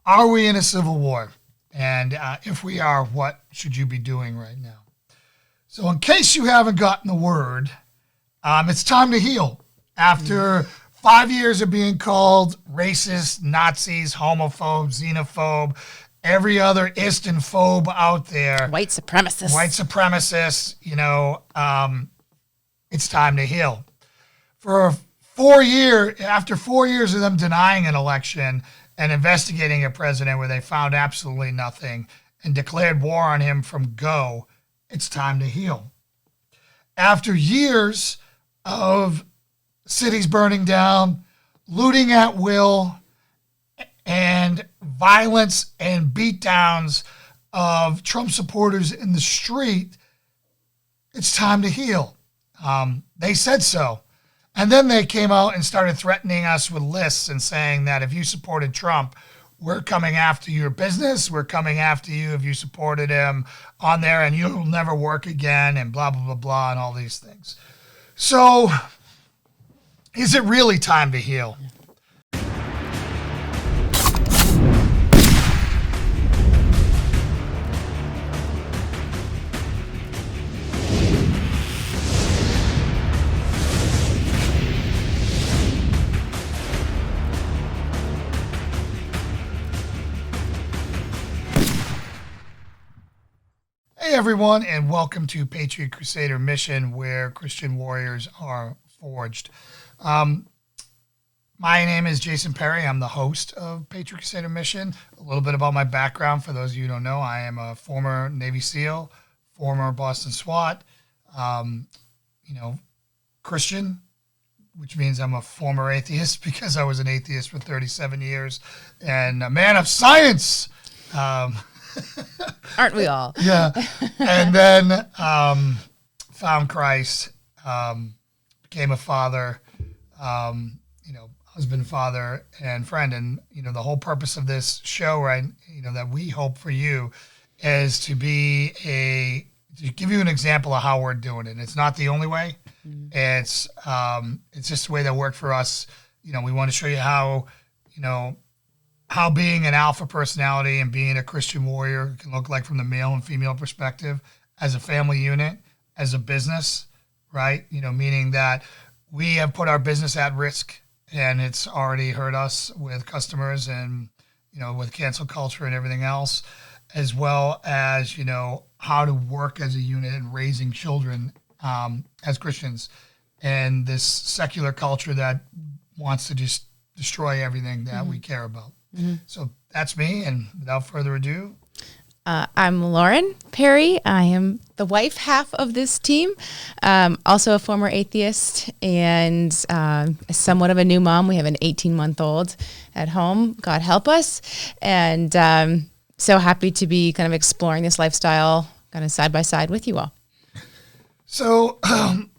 Are we in a civil war? And if we are, what should you be doing right now? So in case you haven't gotten the word, it's time to heal. After 5 years of being called racist, Nazis, homophobe, xenophobe, every other ist and phobe out there. White supremacists, it's time to heal. After 4 years of them denying an election and investigating a president where they found absolutely nothing and declared war on him from go, it's time to heal. After years of cities burning down, looting at will, and violence and beatdowns of Trump supporters in the street, it's time to heal. They said so. And then they came out and started threatening us with lists and saying that if you supported Trump, we're coming after your business. We're coming after you if you supported him on there, and you'll never work again, and blah, blah, blah, blah, and all these things. So is it really time to heal? Hey everyone, and welcome to Patriot Crusader Mission, where Christian warriors are forged. My name is Jason Perry. I'm the host of Patriot Crusader Mission. A little bit about my background, for those of you who don't know, I am a former Navy SEAL, former Boston SWAT, Christian, which means I'm a former atheist because I was an atheist for 37 years, and a man of science. Aren't we all? Yeah. And then found Christ, became a father, husband, father, and friend. And, the whole purpose of this show, right, that we hope for you is to give you an example of how we're doing it. It's not the only way. Mm-hmm. It's just the way that worked for us. We want to show you how being an alpha personality and being a Christian warrior can look like from the male and female perspective, as a family unit, as a business, right? Meaning that we have put our business at risk, and it's already hurt us with customers and, with cancel culture and everything else, as well as, how to work as a unit and raising children as Christians, and this secular culture that wants to just destroy everything that we care about. Mm-hmm. So that's me, and without further ado, I'm Lauren Perry. I am the wife half of this team, also a former atheist, and somewhat of a new mom. We have an 18-month-old at home, God help us, and so happy to be kind of exploring this lifestyle kind of side by side with you all. So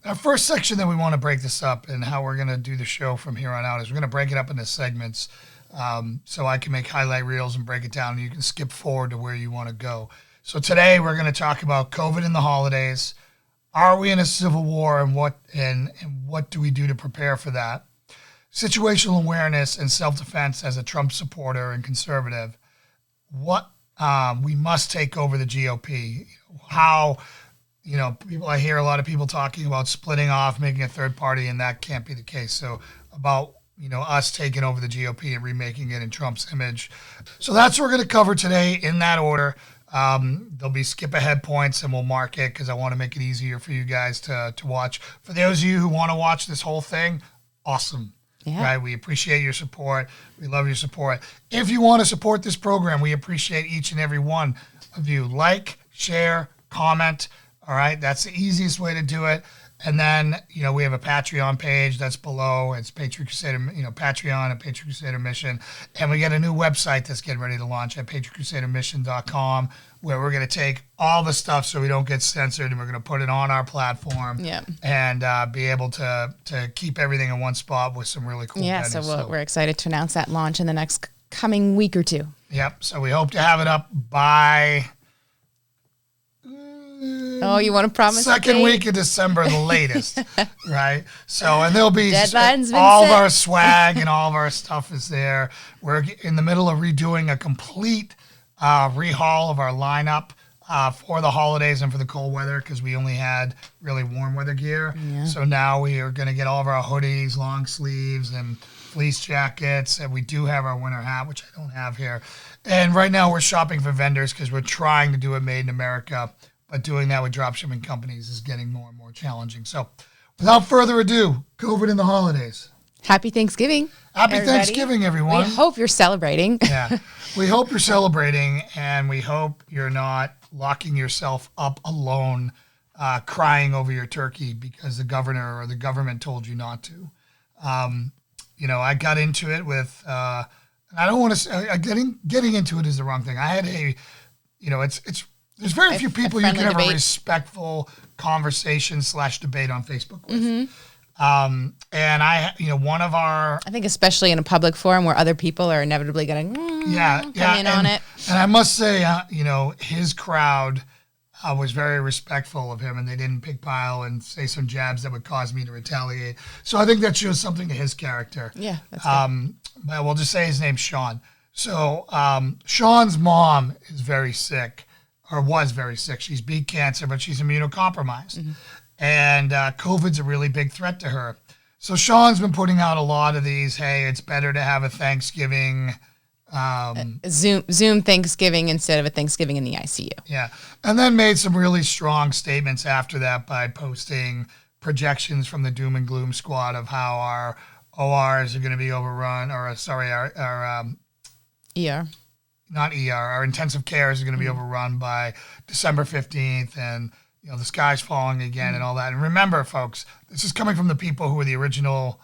our first section that we want to break this up, and how we're going to do the show from here on out, is we're going to break it up into segments. So I can make highlight reels and break it down, and you can skip forward to where you want to go. So today we're going to talk about COVID and the holidays. Are we in a civil war, and what do we do to prepare for that? Situational awareness and self-defense as a Trump supporter and conservative. What we must take over the GOP. How, I hear a lot of people talking about splitting off, making a third party, and that can't be the case. So about us taking over the GOP and remaking it in Trump's image. So that's what we're going to cover today in that order. There'll be skip ahead points, and we'll mark it because I want to make it easier for you guys to watch. For those of you who want to watch this whole thing, awesome. Yeah. Right? We appreciate your support. We love your support. If you want to support this program, we appreciate each and every one of you. Like, share, comment. All right. That's the easiest way to do it. And then, we have a Patreon page that's below. It's Patriot Crusader, Patreon and Patriot Crusader Mission. And we got a new website that's getting ready to launch at patriotcrusadermission.com, where we're going to take all the stuff so we don't get censored, and we're going to put it on our platform. Yep. And be able to keep everything in one spot with some really cool benefits. So we're excited to announce that launch in the next coming week or two. Yep. So we hope to have it up by Oh, you want to promise? Second week of December, the latest, right? So, and there'll be Deadline's been all of set. our swag and all of our stuff is there. We're in the middle of redoing a complete rehaul of our lineup for the holidays and for the cold weather because we only had really warm weather gear. Yeah. So now we are going to get all of our hoodies, long sleeves, and fleece jackets, and we do have our winter hat, which I don't have here. And right now we're shopping for vendors because we're trying to do it made in America, but doing that with dropshipping companies is getting more and more challenging. So without further ado, COVID and the holidays. Happy Thanksgiving. Happy everybody. Thanksgiving, everyone. We hope you're celebrating. Yeah. We hope you're celebrating, and we hope you're not locking yourself up alone, crying over your turkey because the governor or the government told you not to. I got into it with, and I don't want to say, getting into it is the wrong thing. I had there's very few people you can have a respectful conversation / debate on Facebook with. Mm-hmm. And one of our... I think especially in a public forum where other people are inevitably going to come in on it. And I must say, his crowd was very respectful of him, and they didn't pigpile and say some jabs that would cause me to retaliate. So I think that shows something to his character. Yeah, that's good. But we'll just say his name's Sean. So Sean's mom is very sick, or was very sick. She's beat cancer, but she's immunocompromised. Mm-hmm. And COVID's a really big threat to her. So Sean's been putting out a lot of these, hey, it's better to have a Thanksgiving... Zoom Thanksgiving instead of a Thanksgiving in the ICU. Yeah. And then made some really strong statements after that by posting projections from the doom and gloom squad of how our ORs are going to be overrun, our ER. Not ER, our intensive care is going to be overrun by December 15th, and the sky's falling again and all that. And remember, folks, this is coming from the people who were the original,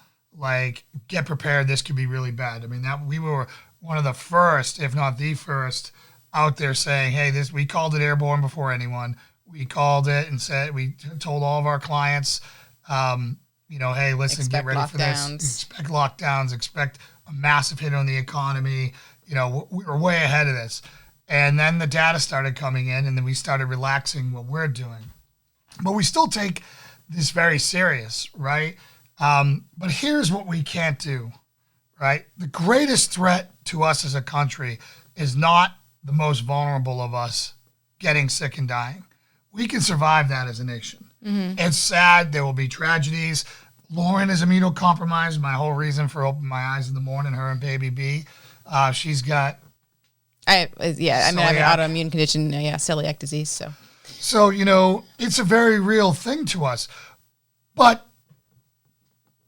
get prepared, this could be really bad. I mean, that we were one of the first, if not the first, out there saying, hey, we called it airborne before anyone. We called it and said, we told all of our clients, hey, listen, Expect get ready lockdowns. for this. Expect lockdowns, expect a massive hit on the economy. We were way ahead of this. And then the data started coming in, and then we started relaxing what we're doing. But we still take this very serious, right? But here's what we can't do, right? The greatest threat to us as a country is not the most vulnerable of us getting sick and dying. We can survive that as a nation. Mm-hmm. It's sad. There will be tragedies. Lauren is immunocompromised. My whole reason for opening my eyes in the morning, her and baby B, she's got... I have an autoimmune condition, celiac disease. So, it's a very real thing to us. But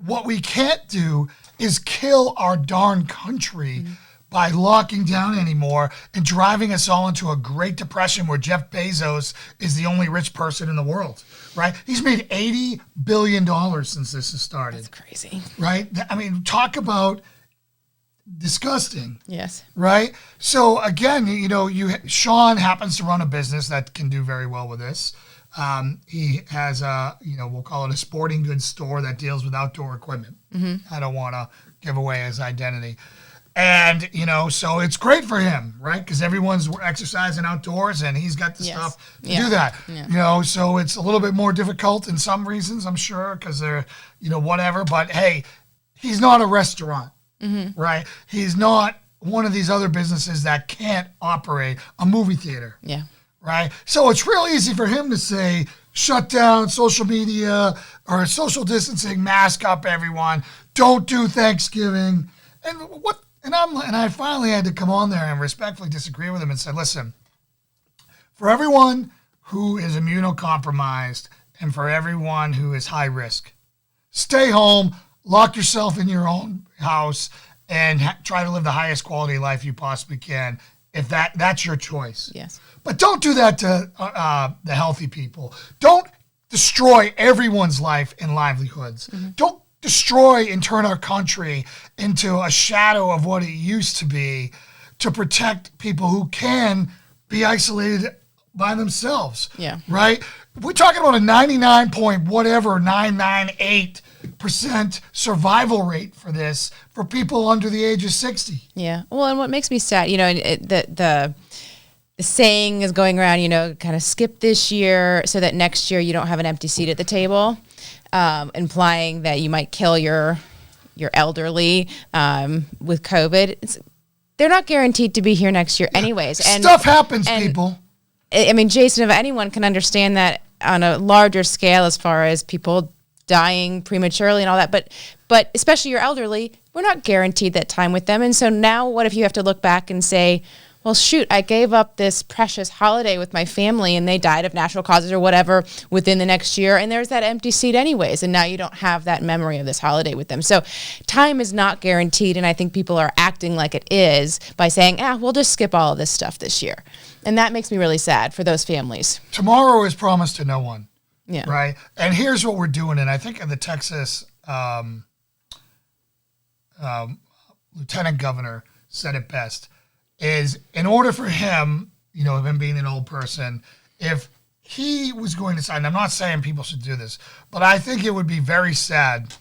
what we can't do is kill our darn country by locking down anymore and driving us all into a Great Depression where Jeff Bezos is the only rich person in the world, right? He's made $80 billion since this has started. That's crazy. Right? I mean, talk about disgusting. Yes. Right? So again, Sean happens to run a business that can do very well with this. He has we'll call it a sporting goods store that deals with outdoor equipment. Mm-hmm. I don't want to give away his identity. And, so it's great for him, right? Because everyone's exercising outdoors and he's got the stuff to do that. Yeah. So it's a little bit more difficult in some reasons, I'm sure, because they're, whatever. But, hey, he's not a restaurant, right? He's not one of these other businesses that can't operate a movie theater. Yeah. Right? So it's real easy for him to say, shut down social media or social distancing, mask up everyone, don't do Thanksgiving. And I finally had to come on there and respectfully disagree with him and said, listen, for everyone who is immunocompromised and for everyone who is high risk, stay home, lock yourself in your own house, and try to live the highest quality of life you possibly can. If that's your choice. Yes. But don't do that to the healthy people. Don't destroy everyone's life and livelihoods. Mm-hmm. Don't destroy and turn our country into a shadow of what it used to be to protect people who can be isolated by themselves. Yeah. Right? We're talking about a 998% survival rate for this for people under the age of 60. Yeah. Well, and what makes me sad, the the saying is going around, kind of skip this year so that next year you don't have an empty seat at the table, implying that you might kill your elderly with COVID. They're not guaranteed to be here next year anyways. And stuff happens, people. I mean, Jason, if anyone can understand that on a larger scale as far as people dying prematurely and all that, but especially your elderly, we're not guaranteed that time with them. And so now what if you have to look back and say, well, shoot, I gave up this precious holiday with my family and they died of natural causes or whatever within the next year, and there's that empty seat anyways, and now you don't have that memory of this holiday with them. So time is not guaranteed, and I think people are acting like it is by saying, we'll just skip all of this stuff this year. And that makes me really sad for those families. Tomorrow is promised to no one. Yeah. Right? And here's what we're doing, and I think the Texas lieutenant governor said it best, is in order for him, him being an old person, if he was going to sign, I'm not saying people should do this, but I think it would be very sad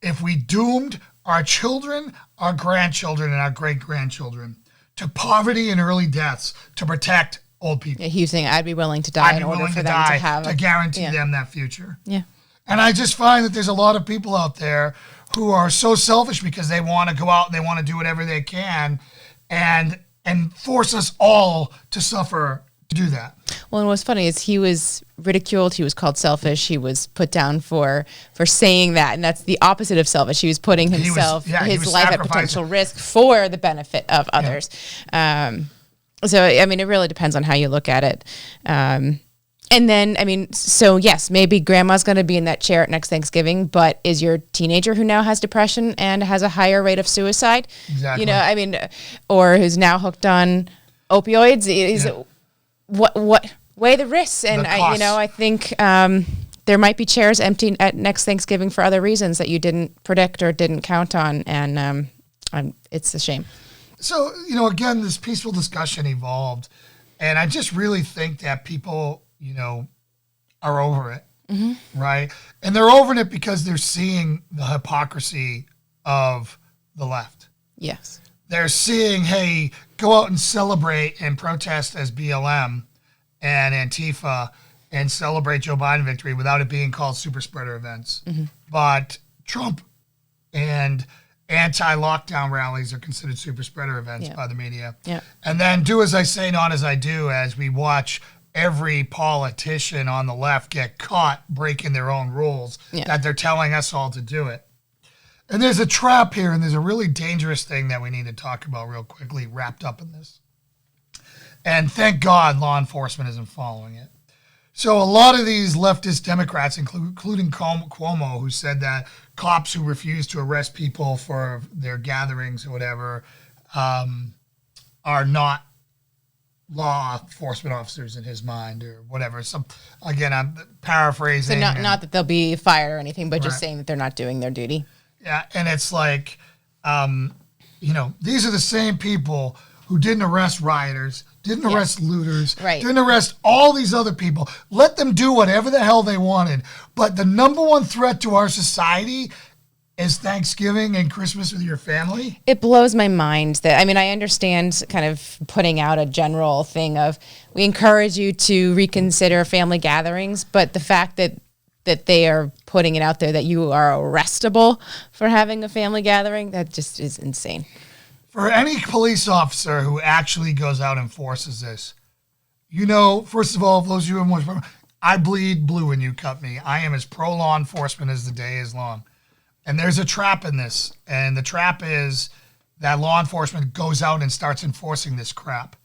if we doomed our children, our grandchildren, and our great-grandchildren to poverty and early deaths to protect old people. Yeah, he was saying, I'd be willing to die in order for them to have to guarantee them that future. Yeah. And I just find that there's a lot of people out there who are so selfish because they want to go out and they want to do whatever they can and force us all to suffer to do that. Well, and what's funny is he was ridiculed. He was called selfish. He was put down for saying that, and that's the opposite of selfish. He was putting himself, his life at potential risk for the benefit of others. So, I mean, it really depends on how you look at it. And then, I mean, so yes, maybe grandma's going to be in that chair at next Thanksgiving, but is your teenager who now has depression and has a higher rate of suicide? Exactly. I mean, or who's now hooked on opioids? What weigh the risks? And I think there might be chairs empty at next Thanksgiving for other reasons that you didn't predict or didn't count on, and it's a shame. So, again, this peaceful discussion evolved, and I just really think that people, are over it, right? And they're over it because they're seeing the hypocrisy of the left. Yes. They're seeing, hey, go out and celebrate and protest as BLM and Antifa and celebrate Joe Biden victory without it being called super spreader events. Mm-hmm. But Trump and anti-lockdown rallies are considered super spreader events by the media. Yeah. And then do as I say, not as I do, as we watch every politician on the left get caught breaking their own rules that they're telling us all to do it. And there's a trap here, and there's a really dangerous thing that we need to talk about real quickly wrapped up in this. And thank God law enforcement isn't following it. So a lot of these leftist Democrats, including Cuomo, who said that cops who refuse to arrest people for their gatherings or whatever are not law enforcement officers in his mind or whatever. So again, I'm paraphrasing. So not that they'll be fired or anything, but just saying that they're not doing their duty. Yeah, and it's like, these are the same people who didn't arrest rioters, didn't arrest looters, didn't arrest all these other people. Let them do whatever the hell they wanted. But the number one threat to our society is Thanksgiving and Christmas with your family. It blows my mind that, I understand kind of putting out a general thing of we encourage you to reconsider family gatherings, but the fact that they are putting it out there that you are arrestable for having a family gathering, that just is insane. For any police officer who actually goes out and enforces this, first of all, those of you who are I bleed blue when you cut me. I am as pro-law enforcement as the day is long. And there's a trap in this, and the trap is that law enforcement goes out and starts enforcing this crap.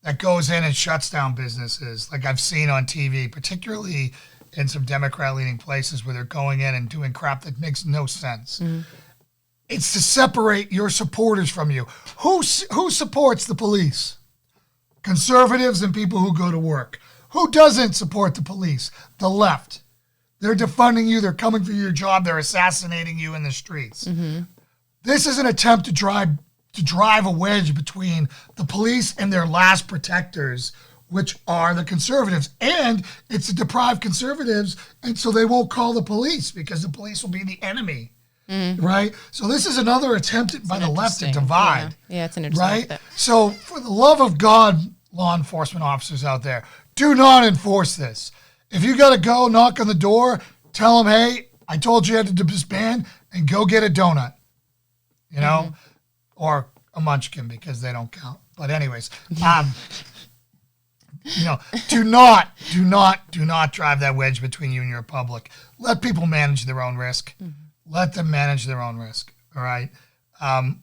That goes in and shuts down businesses, like I've seen on TV, particularly in some Democrat-leaning places where they're going in and doing crap that makes no sense. Mm-hmm. It's to separate your supporters from you. Who supports the police? Conservatives and people who go to work. Who doesn't support the police? The left. They're defunding you. They're coming for your job. They're assassinating you in the streets. Mm-hmm. This is an attempt to drive a wedge between the police and their last protectors, which are the conservatives. And it's to deprive conservatives, and so they won't call the police because the police will be the enemy. Mm-hmm. Right? So this is another attempt by the left to divide. Yeah, it's an interesting. Right? So for the love of God, law enforcement officers out there, do not enforce this. If you got to go knock on the door, tell them, hey, I told you had to disband and go get a donut, you know, or a munchkin because they don't count. But anyways, you know, do not drive that wedge between you and your public. Let people manage their own risk. Let them manage their own risk. All right.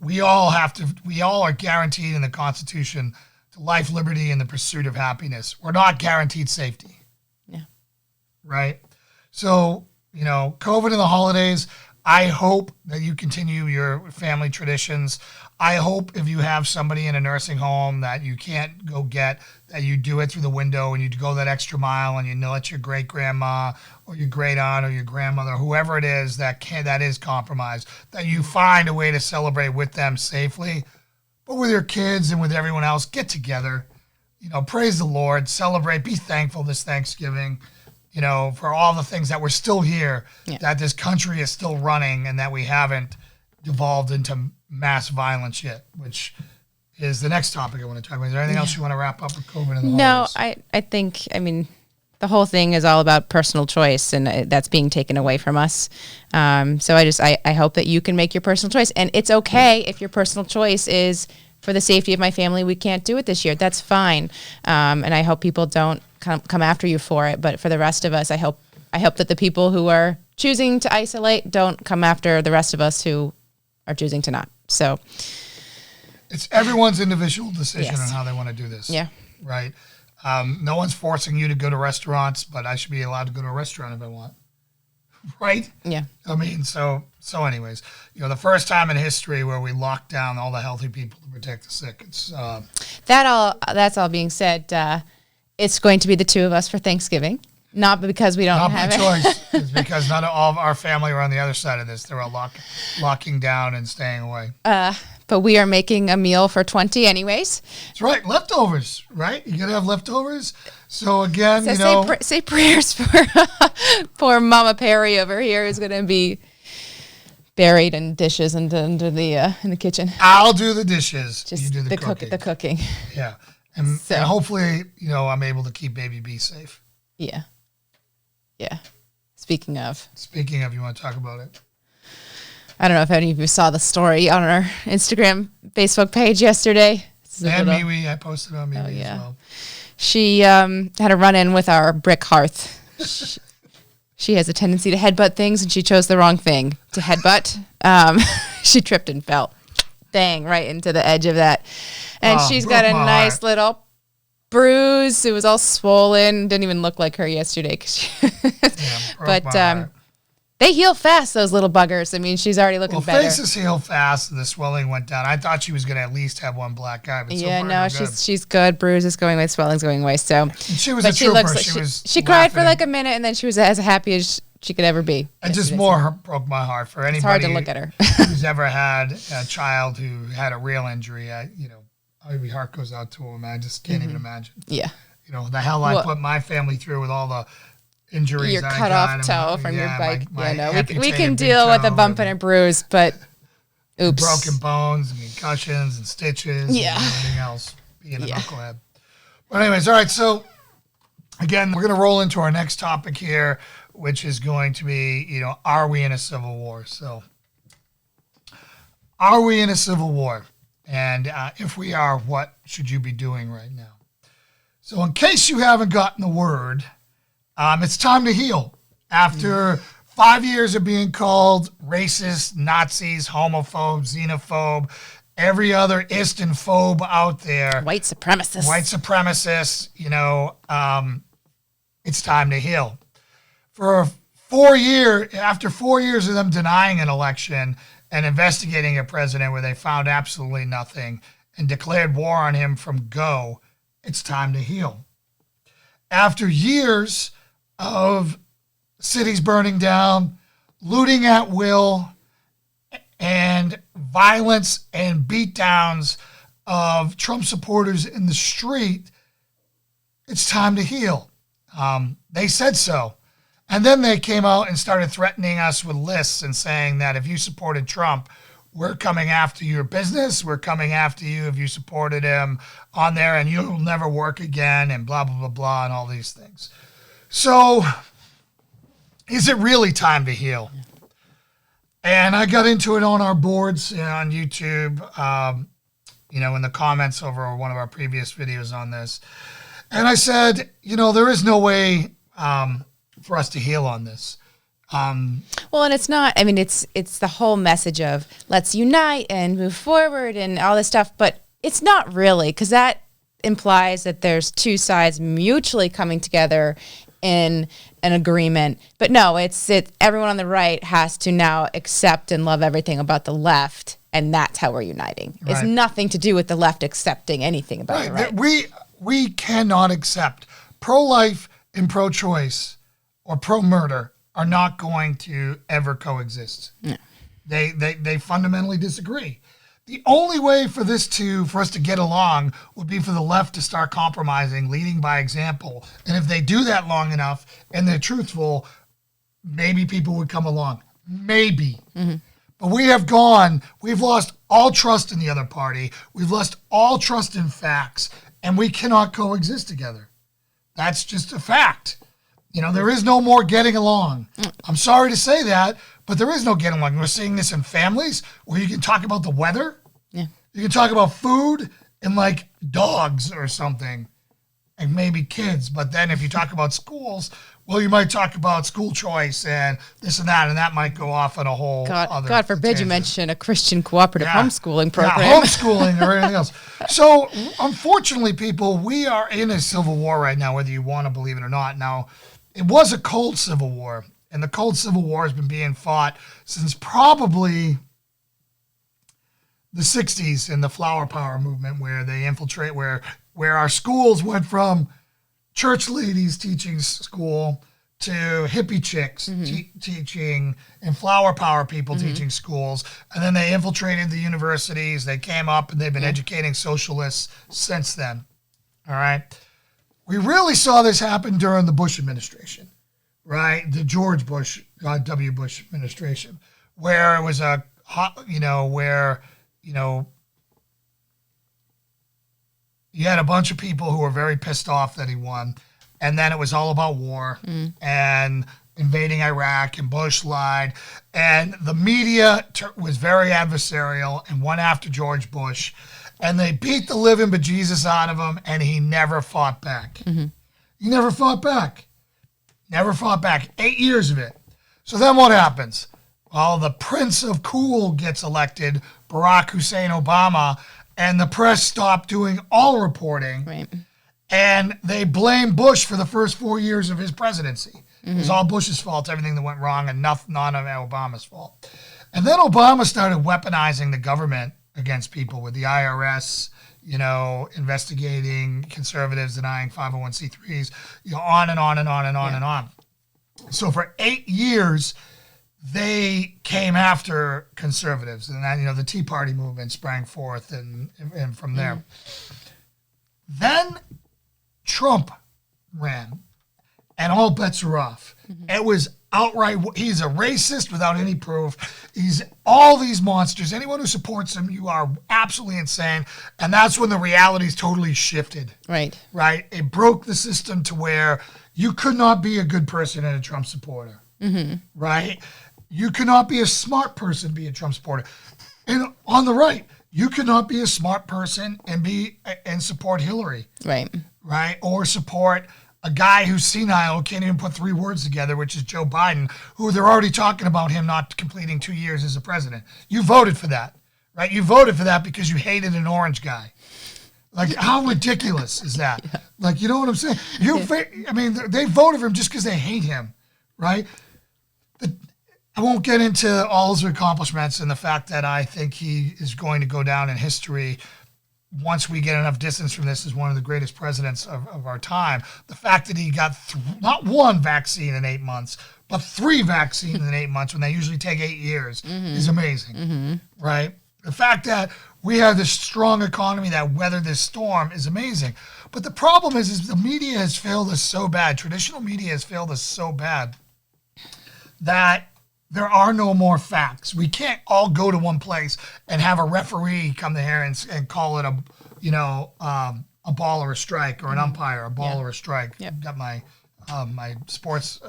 We all are guaranteed in the Constitution to life, liberty, and the pursuit of happiness. We're not guaranteed safety. Yeah. Right. So, you know, COVID and the holidays, I hope that you continue your family traditions. I hope if you have somebody in a nursing home that you can't go get, that you do it through the window and you go that extra mile and you let your great grandma or your great aunt or your grandmother, whoever it is that is compromised, that you find a way to celebrate with them safely. But with your kids and with everyone else, get together, you know, praise the Lord, celebrate, be thankful this Thanksgiving, you know, for all the things that we're still here, that this country is still running and that we haven't devolved into mass violence yet, which is the next topic I want to talk about. Is there anything else you want to wrap up with COVID and the holidays? No, I think, I mean, the whole thing is all about personal choice, and that's being taken away from us. So I hope that you can make your personal choice. And it's okay if your personal choice is for the safety of my family, we can't do it this year. That's fine. And I hope people don't come after you for it. But for the rest of us, I hope that the people who are choosing to isolate don't come after the rest of us who are choosing to not. So it's everyone's individual decision on how they want to do this. Yeah. Right. No one's forcing you to go to restaurants, but I should be allowed to go to a restaurant if I want. Right? Yeah. I mean, so anyways, you know, the first time in history where we locked down all the healthy people to protect the sick. It's that's all being said. It's going to be the two of us for Thanksgiving. Not because we don't have it. Not by choice. It's because not all of our family are on the other side of this. They're all locking down and staying away. But we are making a meal for 20 anyways. That's right. Leftovers, right? You're going to have leftovers. So again, So you know. say prayers for poor Mama Perry over here who's going to be buried in dishes and under the in the kitchen. I'll do the dishes. Just you do the cooking. The cooking. Yeah. And hopefully, you know, I'm able to keep Baby B safe. Yeah. Yeah. Speaking of, you want to talk about it? I don't know if any of you saw the story on our Instagram, Facebook page yesterday. And MeWe, I posted on MeWe as well. She had a run-in with our brick hearth. She has a tendency to headbutt things, and she chose the wrong thing to headbutt. She tripped and fell, bang, right into the edge of that. And she's got a nice little bruise. It was all swollen. Didn't even look like her yesterday. But they heal fast, those little buggers. I mean, she's already looking better. Faces heal fast, and the swelling went down. I thought she was going to at least have one black eye. But she's good. Bruise is going away, swelling's going away. So and she was a trooper. She cried for like a minute, and then she was as happy as she could ever be. It just broke my heart for anybody. It's hard to look at her. who's ever had a child who had a real injury. My heart goes out to him. I just can't even imagine. Yeah. You know, the hell I put my family through with all the injuries. Your cut off toe from your bike. My we can deal with a bump and a bruise, but oops. Broken bones and concussions and stitches and everything else, being a knucklehead. But anyways, all right, so again, we're going to roll into our next topic here, which is going to be, you know, are we in a civil war? So are we in a civil war? And if we are, what should you be doing right now? So in case you haven't gotten the word, it's time to heal. After 5 years of being called racist, Nazis, homophobe, xenophobe, every other ist and phobe out there. White supremacists, you know, it's time to heal. After 4 years of them denying an election and investigating a president where they found absolutely nothing and declared war on him from go, it's time to heal. After years of cities burning down, looting at will, and violence and beatdowns of Trump supporters in the street, it's time to heal. They said so. And then they came out and started threatening us with lists and saying that if you supported Trump, we're coming after your business. We're coming after you if you supported him on there, and you'll never work again, and blah, blah, blah, blah, and all these things. So is it really time to heal? And I got into it on our boards on YouTube, in the comments over one of our previous videos on this. And I said, there is no way for us to heal on this. Well, and it's not, it's the whole message of let's unite and move forward and all this stuff, but it's not really, because that implies that there's two sides mutually coming together in an agreement. But no, it's everyone on the right has to now accept and love everything about the left, and that's how we're uniting. Right. It's nothing to do with the left accepting anything about the right. We cannot accept pro-life and pro-choice or pro-murder are not going to ever coexist. No. They fundamentally disagree. The only way for us to get along would be for the left to start compromising, leading by example. And if they do that long enough and they're truthful, maybe people would come along. Maybe. Mm-hmm. But we've lost all trust in the other party. We've lost all trust in facts, and we cannot coexist together. That's just a fact. There is no more getting along. I'm sorry to say that, but there is no getting along. We're seeing this in families where you can talk about the weather. Yeah. You can talk about food and like dogs or something, and maybe kids. But then if you talk about schools, well, you might talk about school choice and this and that might go off on a whole other God forbid tangent. You mention a Christian cooperative homeschooling program. Yeah, homeschooling or anything else. So, unfortunately, people, we are in a civil war right now, whether you want to believe it or not. Now, it was a cold civil war, and the cold civil war has been being fought since probably the 60s in the flower power movement, where they infiltrate, where our schools went from church ladies teaching school to hippie chicks teaching and flower power people teaching schools. And then they infiltrated the universities. They came up and they've been educating socialists since then. All right. We really saw this happen during the Bush administration, right? The George Bush, W. Bush administration, where it was you had a bunch of people who were very pissed off that he won. And then it was all about war and invading Iraq, and Bush lied. And the media was very adversarial and went after George Bush. And they beat the living bejesus out of him, and he never fought back. Mm-hmm. He never fought back. Never fought back. 8 years of it. So then what happens? Well, the Prince of Cool gets elected, Barack Hussein Obama, and the press stopped doing all reporting. Right. And they blame Bush for the first 4 years of his presidency. Mm-hmm. It was all Bush's fault, everything that went wrong, and none of Obama's fault. And then Obama started weaponizing the government against people with the IRS, investigating conservatives, denying 501c3s, on and on and on and on and on. So for 8 years, they came after conservatives, and then, the Tea Party movement sprang forth and from there. Then Trump ran, and all bets are off. Mm-hmm. It was outright, he's a racist without any proof. He's all these monsters. Anyone who supports him, you are absolutely insane. And that's when the realities totally shifted. Right. It broke the system to where you could not be a good person and a Trump supporter. Mm-hmm. Right? You cannot be a smart person, be a Trump supporter. And on the right, you cannot be a smart person and support Hillary. Right? Or support a guy who's senile, who can't even put three words together, which is Joe Biden, who they're already talking about him not completing 2 years as a president. You voted for that, right? You voted for that because you hated an orange guy. Like, how ridiculous is that? Yeah. Like, you know what I'm saying? They voted for him just because they hate him, right? I won't get into all his accomplishments and the fact that I think he is going to go down in history once we get enough distance from this as one of the greatest presidents of our time. The fact that he got not one vaccine in 8 months, but 3 vaccines in 8 months when they usually take 8 years is amazing, right? The fact that we have this strong economy that weathered this storm is amazing. But the problem is the media has failed us so bad. Traditional media has failed us so bad that there are no more facts. We can't all go to one place and have a referee come there and call it a ball or a strike, or an umpire, a ball or a strike. Yep. Got my my sports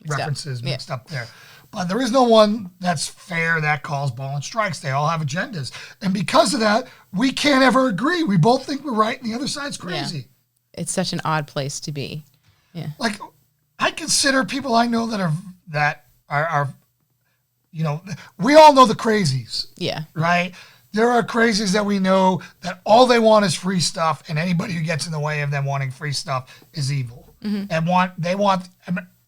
references mixed up there. But there is no one that's fair that calls ball and strikes. They all have agendas. And because of that, we can't ever agree. We both think we're right and the other side's crazy. Yeah. It's such an odd place to be. Yeah. Like, I consider people I know that are we all know the crazies. Yeah. Right? There are crazies that we know that all they want is free stuff, and anybody who gets in the way of them wanting free stuff is evil. And they want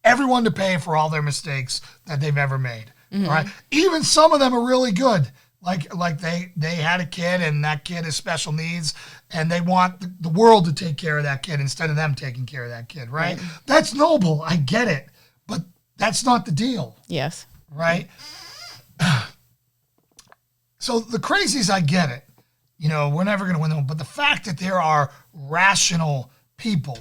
everyone to pay for all their mistakes that they've ever made. All right? Even some of them are really good. Like they had a kid, and that kid has special needs, and they want the world to take care of that kid instead of them taking care of that kid, right? That's noble. I get it. But that's not the deal. Yes. Right? So the crazies, I get it. We're never going to win them. But the fact that there are rational people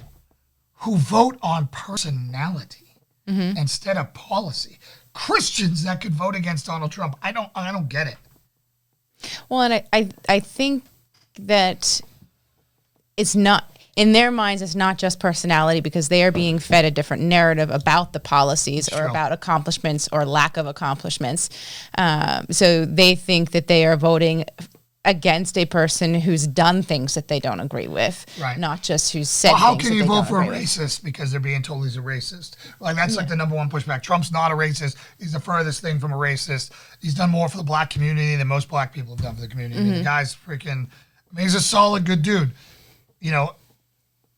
who vote on personality instead of policy, Christians that could vote against Donald Trump, I don't get it. Well, and I think that it's not, in their minds, it's not just personality, because they are being fed a different narrative about the policies or about accomplishments or lack of accomplishments. So they think that they are voting against a person who's done things that they don't agree with, not just who's said things. How can you vote for a racist because they're being told he's a racist? Like, that's like the number one pushback. Trump's not a racist. He's the furthest thing from a racist. He's done more for the black community than most black people have done for the community. The guy's freaking, he's a solid, good dude.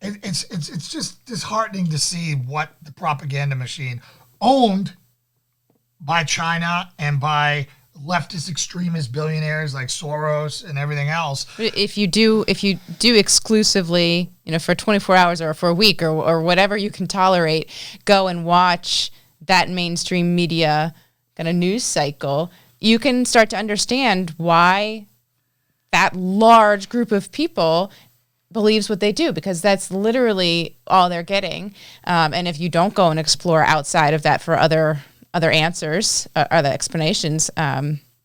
It's just disheartening to see what the propaganda machine, owned by China and by leftist extremist billionaires like Soros and everything else. If you do exclusively, for 24 hours or for a week or whatever you can tolerate, go and watch that mainstream media kind of news cycle, you can start to understand why that large group of people believes what they do, because that's literally all they're getting. And if you don't go and explore outside of that for other answers, other explanations,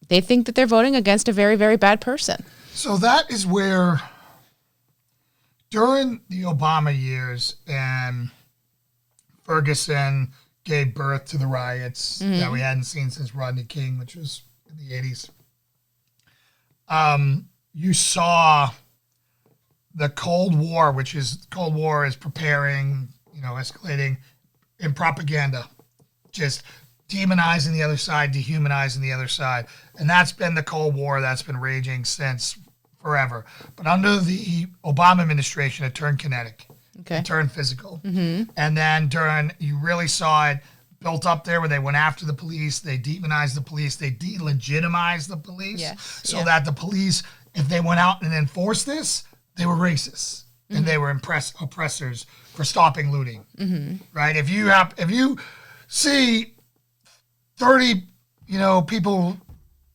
they think that they're voting against a very, very bad person. So that is where, during the Obama years, and Ferguson gave birth to the riots that we hadn't seen since Rodney King, which was in the 80s, you saw the Cold War, Cold War is preparing, escalating in propaganda, just demonizing the other side, dehumanizing the other side. And that's been the Cold War that's been raging since forever. But under the Obama administration, it turned kinetic. It turned physical. And then you really saw it built up there where they went after the police, they demonized the police, they delegitimized the police, that the police, if they went out and enforced this, they were racist and they were oppressors for stopping looting. Right? If you see 30, people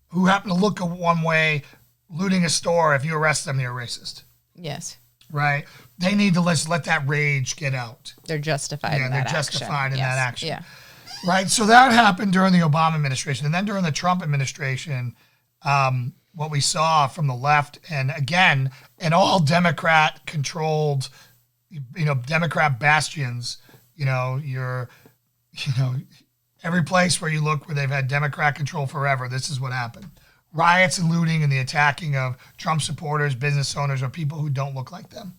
who happen to look one way looting a store, if you arrest them, they're racist. Yes. Right? They need to let that rage get out. They're justified in that action. Yeah, they're justified in that action. Yeah. Right? So that happened during the Obama administration. And then during the Trump administration, what we saw from the left, and again, in all Democrat-controlled, Democrat bastions, every place where you look where they've had Democrat control forever, this is what happened. Riots and looting and the attacking of Trump supporters, business owners, or people who don't look like them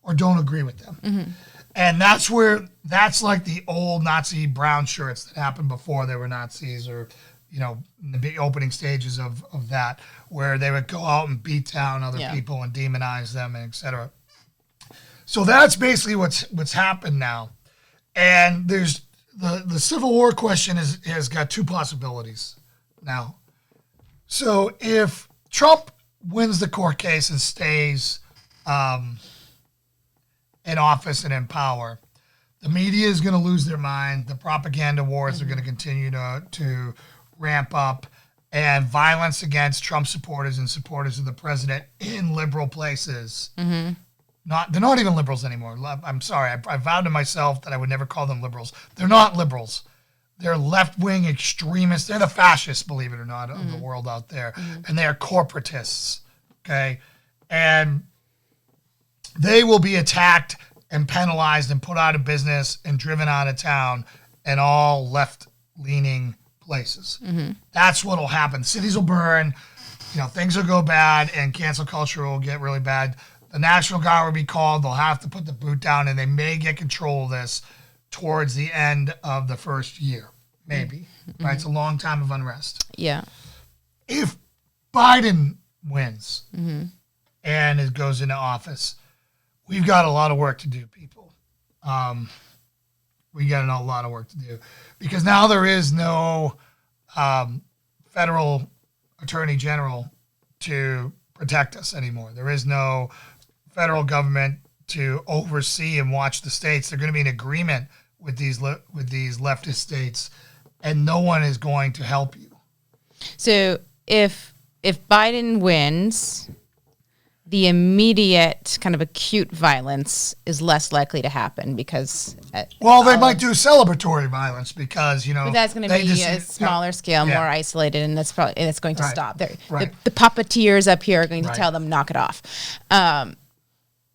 or don't agree with them. And that's like the old Nazi brown shirts that happened before they were Nazis, or, in the big opening stages of that, where they would go out and beat down other people and demonize them, and et cetera. So that's basically what's happened now. And there's the Civil War question has got two possibilities now. So if Trump wins the court case and stays in office and in power, the media is going to lose their mind. The propaganda wars are going to continue to ramp up, and violence against Trump supporters and supporters of the president in liberal places. They're not even liberals anymore. I'm sorry. I vowed to myself that I would never call them liberals. They're not liberals. They're left-wing extremists. They're the fascists, believe it or not, of the world out there. And they are corporatists, okay? And they will be attacked and penalized and put out of business and driven out of town in all left-leaning places. That's what will happen. Cities will burn, things will go bad, and cancel culture will get really bad. The National Guard will be called. They'll have to put the boot down, and they may get control of this towards the end of the first year, maybe. Right? It's a long time of unrest. Yeah. If Biden wins and it goes into office, we've got a lot of work to do, people. We got a lot of work to do because now there is no federal attorney general to protect us anymore. There is no federal government to oversee and watch the states. They're going to be in agreement with these leftist states, and no one is going to help you. So if Biden wins, the immediate kind of acute violence is less likely to happen because... they might do celebratory violence because, But that's going to be a smaller scale, more isolated, and it's going to stop. The puppeteers up here are going to tell them, knock it off.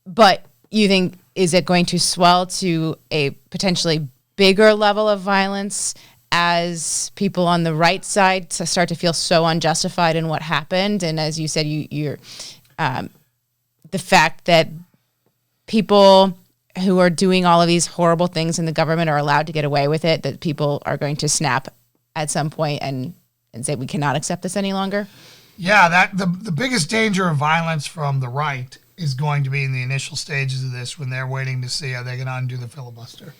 But you think, is it going to swell to a potentially bigger level of violence as people on the right side start to feel so unjustified in what happened? And as you said, you're... the fact that people who are doing all of these horrible things in the government are allowed to get away with it, that people are going to snap at some point and say, we cannot accept this any longer? Yeah, that the biggest danger of violence from the right is going to be in the initial stages of this when they're waiting to see how they can undo the filibuster.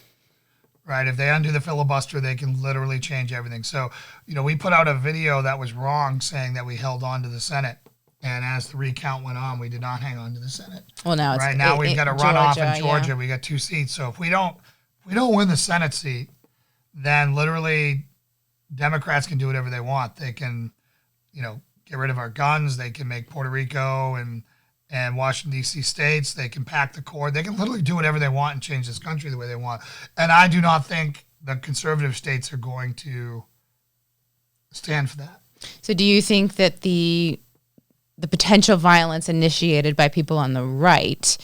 Right? If they undo the filibuster, they can literally change everything. So, we put out a video that was wrong saying that we held on to the Senate. And as the recount went on, we did not hang on to the Senate. Well, now we've got a runoff in Georgia. Yeah. We got 2 seats. So if we don't win the Senate seat, then literally Democrats can do whatever they want. They can, get rid of our guns. They can make Puerto Rico and Washington, D.C. states. They can pack the court. They can literally do whatever they want and change this country the way they want. And I do not think the conservative states are going to stand for that. So do you think that the potential violence initiated by people on the right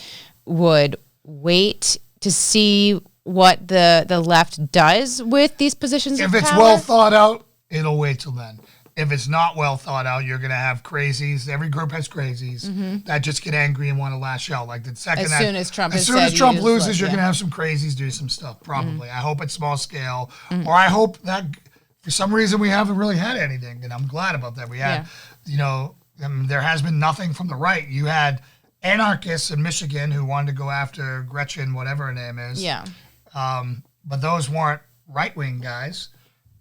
would wait to see what the left does with these positions of power? If it's well thought out, it'll wait till then. If it's not well thought out, you're going to have crazies. Every group has crazies that just get angry and want to lash out. Like the second as soon as Trump loses, you're going to have some crazies do some stuff, probably. I hope it's small scale. Or I hope that for some reason we haven't really had anything, and I'm glad about that. We had, there has been nothing from the right. You had anarchists in Michigan who wanted to go after Gretchen, whatever her name is. Yeah. But those weren't right-wing guys,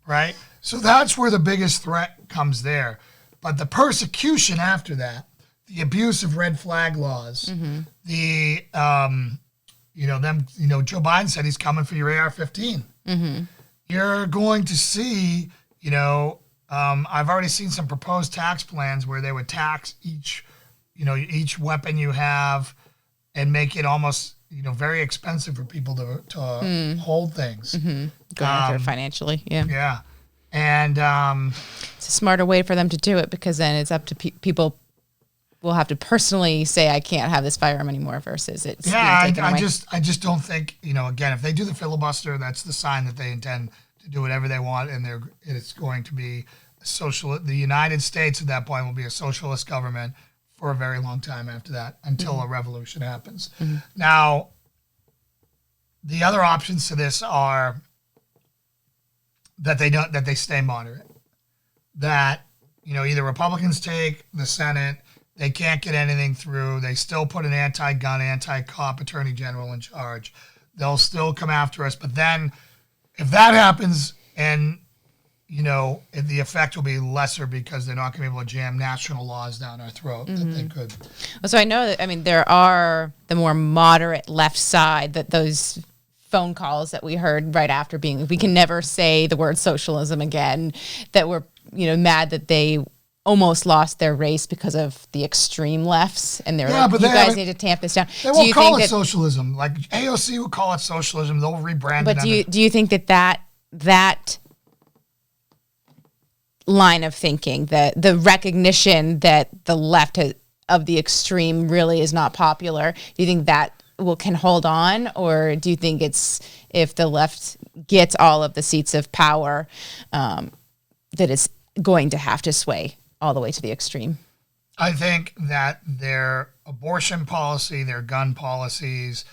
right? So that's where the biggest threat comes there. But the persecution after that, the abuse of red flag laws, the, Joe Biden said he's coming for your AR-15. You're going to see, I've already seen some proposed tax plans where they would tax each weapon you have and make it almost, very expensive for people to hold things. Go after it financially, yeah. Yeah. And it's a smarter way for them to do it because then it's up to people will have to personally say, I can't have this firearm anymore versus it's being taken away. I just don't think, again, if they do the filibuster, that's the sign that they intend to do whatever they want, and it's going to be the United States at that point will be a socialist government for a very long time after that until a revolution happens. Now, the other options to this are that they stay moderate. That, either Republicans take the Senate, they can't get anything through, they still put an anti-gun, anti-cop attorney general in charge. They'll still come after us, but then if that happens and, the effect will be lesser because they're not going to be able to jam national laws down our throat that they could. So I know that, there are the more moderate left side that those phone calls that we heard right after we can never say the word socialism again, that were, mad that they almost lost their race because of the extreme lefts, and they're like, you guys need to tamp this down. They won't call it socialism. Like AOC will call it socialism. They'll rebrand it. But do you think that line of thinking, that the recognition that the left of the extreme really is not popular. Do you think that can hold on, or do you think it's if the left gets all of the seats of power, that it's going to have to sway all the way to the extreme? I think that their abortion policy, their gun policies,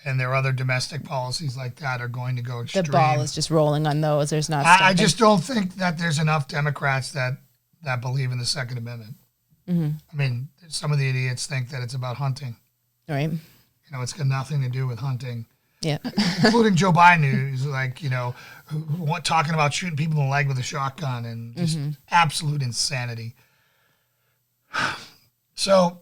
and their other domestic policies like that are going to go extreme. The ball is just rolling on those. There's not. I just don't think that there's enough Democrats that believe in the Second Amendment. Mm-hmm. I mean, some of the idiots think that it's about hunting. Right. You know, it's got nothing to do with hunting. Yeah. Including Joe Biden, who's like, you know, talking about shooting people in the leg with a shotgun and just absolute insanity. So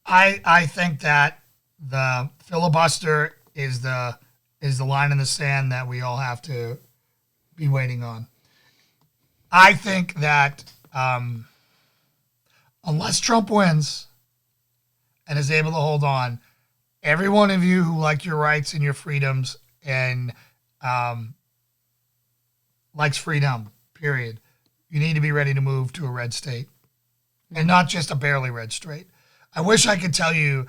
I think that the filibuster is the line in the sand that we all have to be waiting on. I think that unless Trump wins and is able to hold on, every one of you who like your rights and your freedoms and likes freedom, period, you need to be ready to move to a red state. And not just a barely red state. I wish I could tell you,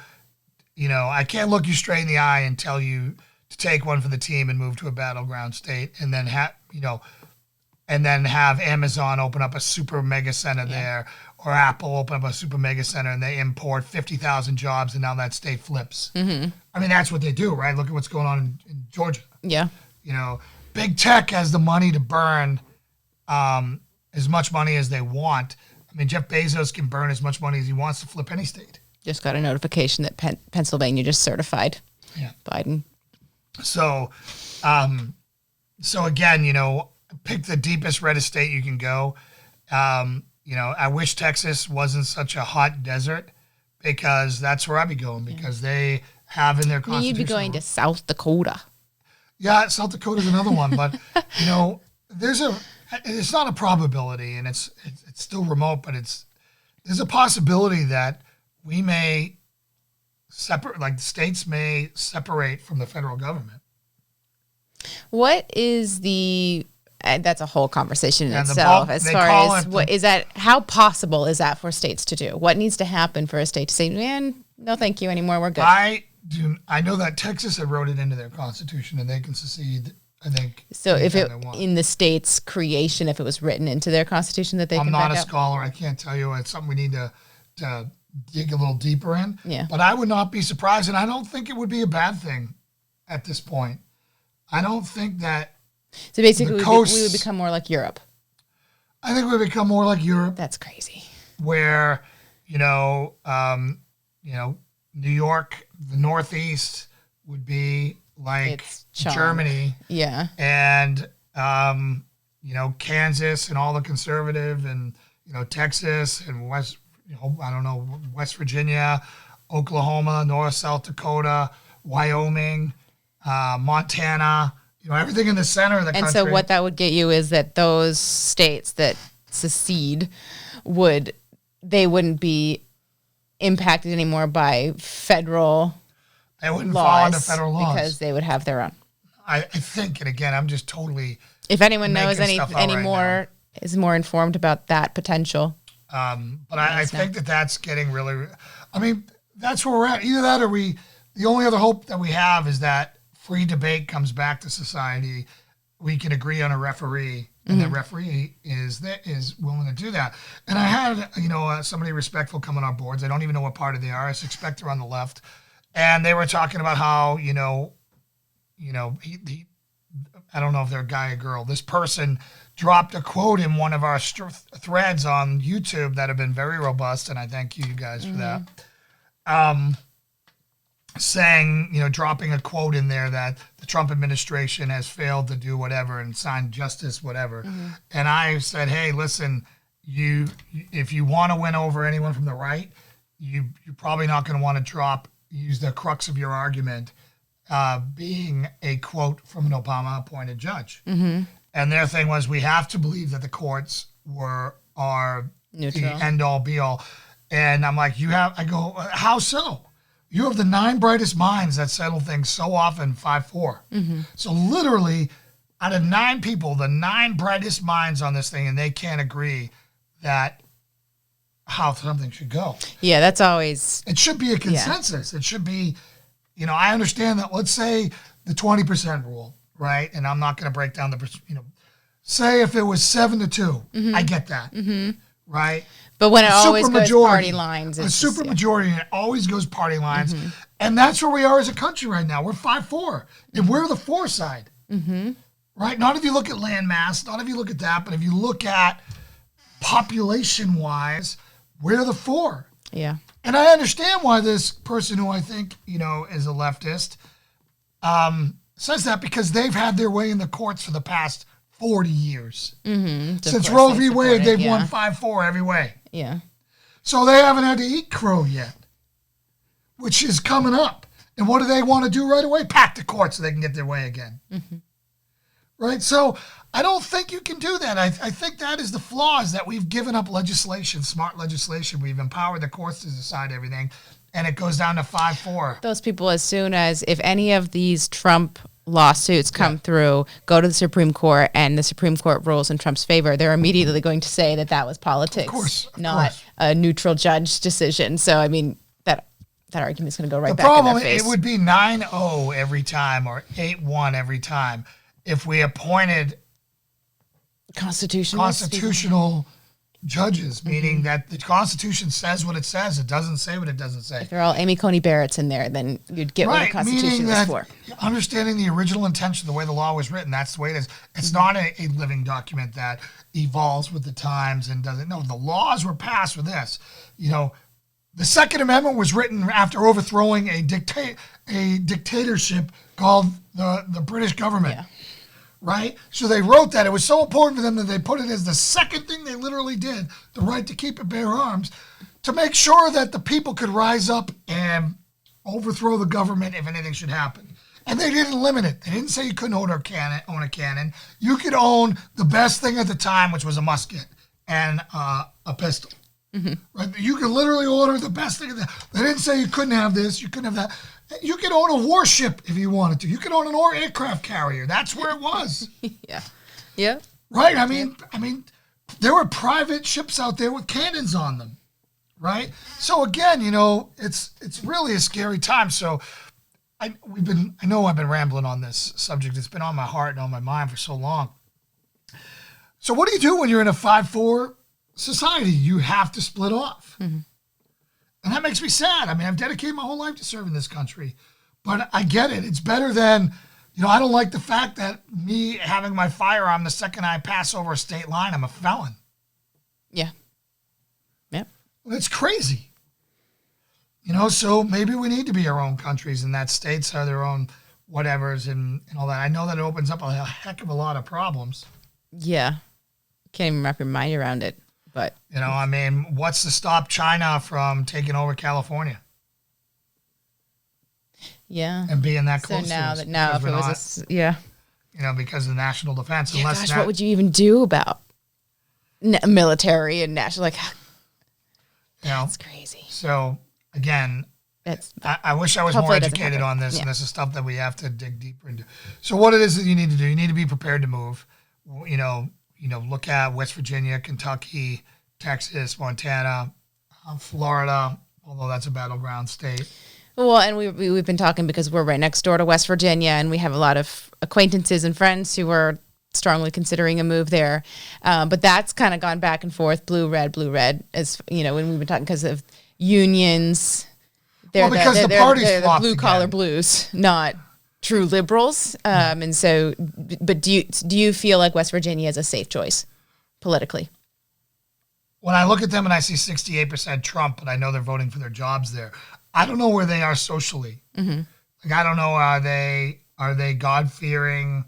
you know, I can't look you straight in the eye and tell you to take one for the team and move to a battleground state and then have Amazon open up a super mega center there, or Apple open up a super mega center and they import 50,000 jobs and now that state flips. Mm-hmm. I mean, that's what they do, right? Look at what's going on in Georgia. Yeah. You know, big tech has the money to burn as much money as they want. I mean, Jeff Bezos can burn as much money as he wants to flip any state. Just got a notification that Pennsylvania just certified Biden. So again, you know, pick the deepest, reddest state you can go. You know, I wish Texas wasn't such a hot desert because that's where I'd be going because they have in their constitution. You'd be going to South Dakota. Yeah, South Dakota's another one, but you know, it's not a probability, and it's still remote, but there's a possibility that we may separate, like the states may separate from the federal government. What is that's a whole conversation in itself. As far as what is that, how possible is that for states to do? What needs to happen for a state to say, man, no, thank you anymore, we're good? I know that Texas had wrote it into their constitution, and they can secede. I think so. If it in the state's creation, if it was written into their constitution that they I'm can not back a out? scholar. I can't tell you. It's something we need to dig a little deeper in. Yeah. But I would not be surprised, and I don't think it would be a bad thing at this point. I don't think that. So basically, we would become more like Europe. I think we would become more like Europe. That's crazy. Where, New York, the Northeast would be like Germany. Yeah. And, Kansas and all the conservative and, Texas and West Virginia, Oklahoma, North, South Dakota, Wyoming, Montana, everything in the center of the country. And so what that would get you is that those states that secede they wouldn't be impacted anymore by federal They wouldn't laws fall under federal laws. because they would have their own. I think, and again, I'm just totally. If anyone knows is more informed about that potential. But I think that's getting really. I mean, that's where we're at. Either that, or the only other hope that we have is that free debate comes back to society. We can agree on a referee, and the referee is willing to do that. And I had somebody respectful come on our boards. I don't even know what party they are. I suspect they're on the left, and they were talking about how he I don't know if they're a guy or girl. This person dropped a quote in one of our threads on YouTube that have been very robust, and I thank you guys for that. Saying, dropping a quote in there that the Trump administration has failed to do whatever and sign justice, whatever. And I said, hey, listen, if you want to win over anyone from the right, you're probably not going to want to use the crux of your argument being a quote from an Obama-appointed judge. And their thing was, we have to believe that the courts are neutral, the end-all, be-all. And I'm like, I go, how so? You have the 9 brightest minds that settle things so often 5-4. So literally, out of 9 people, the 9 brightest minds on this thing, and they can't agree that how something should go. Yeah, that's always... It should be a consensus. Yeah. It should be, I understand that, let's say the 20% rule, right? And I'm not going to break down say if it was 7-2, I get that, right? But when it always goes party lines. A super majority, and it always goes party lines. And that's where we are as a country right now. We're 5-4. And we're the 4 side. Right? Not if you look at land mass, not if you look at that, but if you look at population-wise, we're the 4. Yeah. And I understand why this person who I think, is a leftist, says that, because they've had their way in the courts for the past 40 years. Since Roe v. Wade, they've won 5-4 every way. Yeah. So they haven't had to eat crow yet, which is coming up. And what do they want to do right away? Pack the court so they can get their way again. Right? So I don't think you can do that. I think that is the flaw, is that we've given up legislation, smart legislation. We've empowered the courts to decide everything, and it goes down to 5-4. Those people, as soon as, if any of these Trump lawsuits come through, go to the Supreme Court, and the Supreme Court rules in Trump's favor, they're immediately going to say that was politics, not a neutral judge decision. So, I mean, that argument is going to go right back in their face. It would be 9-0 every time, or 8-1 every time, if we appointed constitutional judges, meaning that the Constitution says what it says, it doesn't say what it doesn't say. If they're all Amy Coney Barrett's in there, then you'd get what the Constitution is for. Understanding the original intention, the way the law was written, that's the way it is. It's not a living document that evolves with the times and doesn't. No, the laws were passed for this. The Second Amendment was written after overthrowing a dictatorship called the British government. Yeah. Right? So they wrote that. It was so important for them that they put it as the second thing they literally did, the right to keep and bear arms, to make sure that the people could rise up and overthrow the government if anything should happen. And they didn't limit it. They didn't say you couldn't own a cannon. You could own the best thing at the time, which was a musket and a pistol. Right? You could literally order the best thing. They didn't say you couldn't have this, you couldn't have that. You could own a warship if you wanted to. You could own an aircraft carrier. That's where it was. Yeah. Right? I mean, there were private ships out there with cannons on them. Right? So again, it's really a scary time. So I know I've been rambling on this subject. It's been on my heart and on my mind for so long. So what do you do when you're in a 5-4 society? You have to split off. And that makes me sad. I mean, I've dedicated my whole life to serving this country. But I get it. It's better than, I don't like the fact that me having my firearm the second I pass over a state line, I'm a felon. Yeah. Yep. Well, it's crazy. So maybe we need to be our own countries, and that states are their own whatevers and all that. I know that it opens up a heck of a lot of problems. Yeah. Can't even wrap your mind around it. But what's to stop China from taking over California? Yeah. And being that close to us. So now if it was because of national defense. Yeah, what would you even do about military and national? That's crazy. So again, I wish I was more educated on this, and this is stuff that we have to dig deeper into. So what it is that you need to do, you need to be prepared to move. Look at West Virginia, Kentucky, Texas, Montana, Florida, although that's a battleground state. Well, and we've been talking because we're right next door to West Virginia, and we have a lot of acquaintances and friends who are strongly considering a move there. But that's kind of gone back and forth, blue, red, as when we've been talking because of unions. They're the blue collar blues, not true liberals. And so, but do you feel like West Virginia is a safe choice politically? When I look at them and I see 68% Trump, but I know they're voting for their jobs there, I don't know where they are socially. I don't know, are they God-fearing,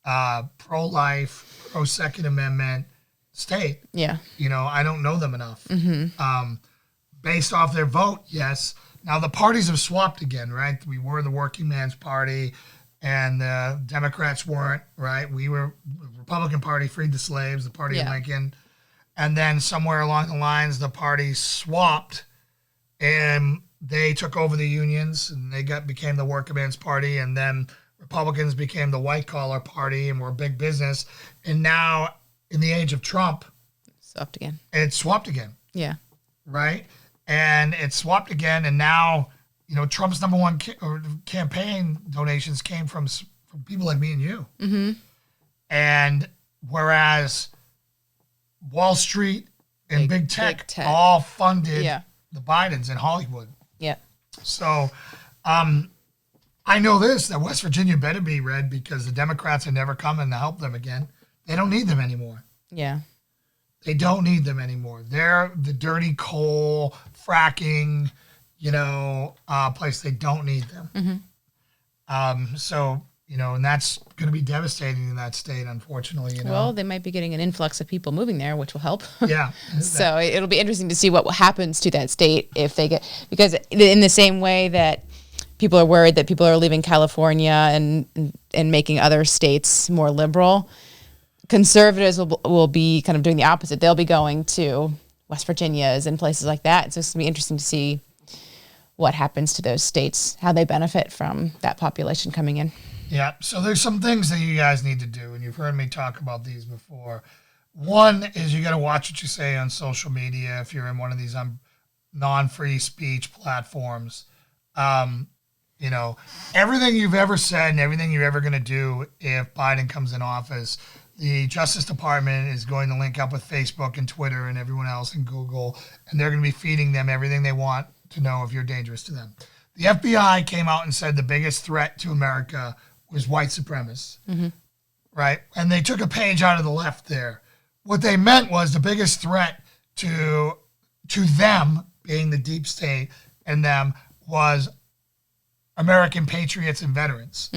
pro-life, pro-Second Amendment state? Yeah. I don't know them enough. Based off their vote, yes. Now, the parties have swapped again, right? We were the working man's party, and the Democrats weren't, right? We were the Republican Party, freed the slaves, the party of Lincoln. And then somewhere along the lines, the parties swapped, and they took over the unions, and they became the working man's party, and then Republicans became the white collar party and were big business. And now in the age of Trump, it's swapped again. Yeah. Right? And it's swapped again. And now, Trump's number one campaign donations came from people like me and you. Mm-hmm. And whereas Wall Street and big tech all funded the Bidens in Hollywood. Yeah. So I know this, that West Virginia better be red because the Democrats are never coming to help them again. They don't need them anymore. Yeah. They don't need them anymore. They're the dirty coal, fracking, place. They don't need them. Mm-hmm. And that's going to be devastating in that state, unfortunately. Well, they might be getting an influx of people moving there, which will help. Yeah. So it'll be interesting to see what happens to that state if they get, because in the same way that people are worried that people are leaving California and making other states more liberal, conservatives will be kind of doing the opposite. They'll be going to West Virginias and places like that. So it's going to be interesting to see what happens to those states, how they benefit from that population coming in. Yeah, so there's some things that you guys need to do, and you've heard me talk about these before. One is you got to watch what you say on social media if you're in one of these non-free speech platforms. Everything you've ever said and everything you're ever going to do if Biden comes in office, the Justice Department is going to link up with Facebook and Twitter and everyone else and Google, and they're going to be feeding them everything they want to know if you're dangerous to them. The FBI came out and said the biggest threat to America was white supremacists, right? And they took a page out of the left there. What they meant was the biggest threat to them, being the deep state, and them was American patriots and veterans,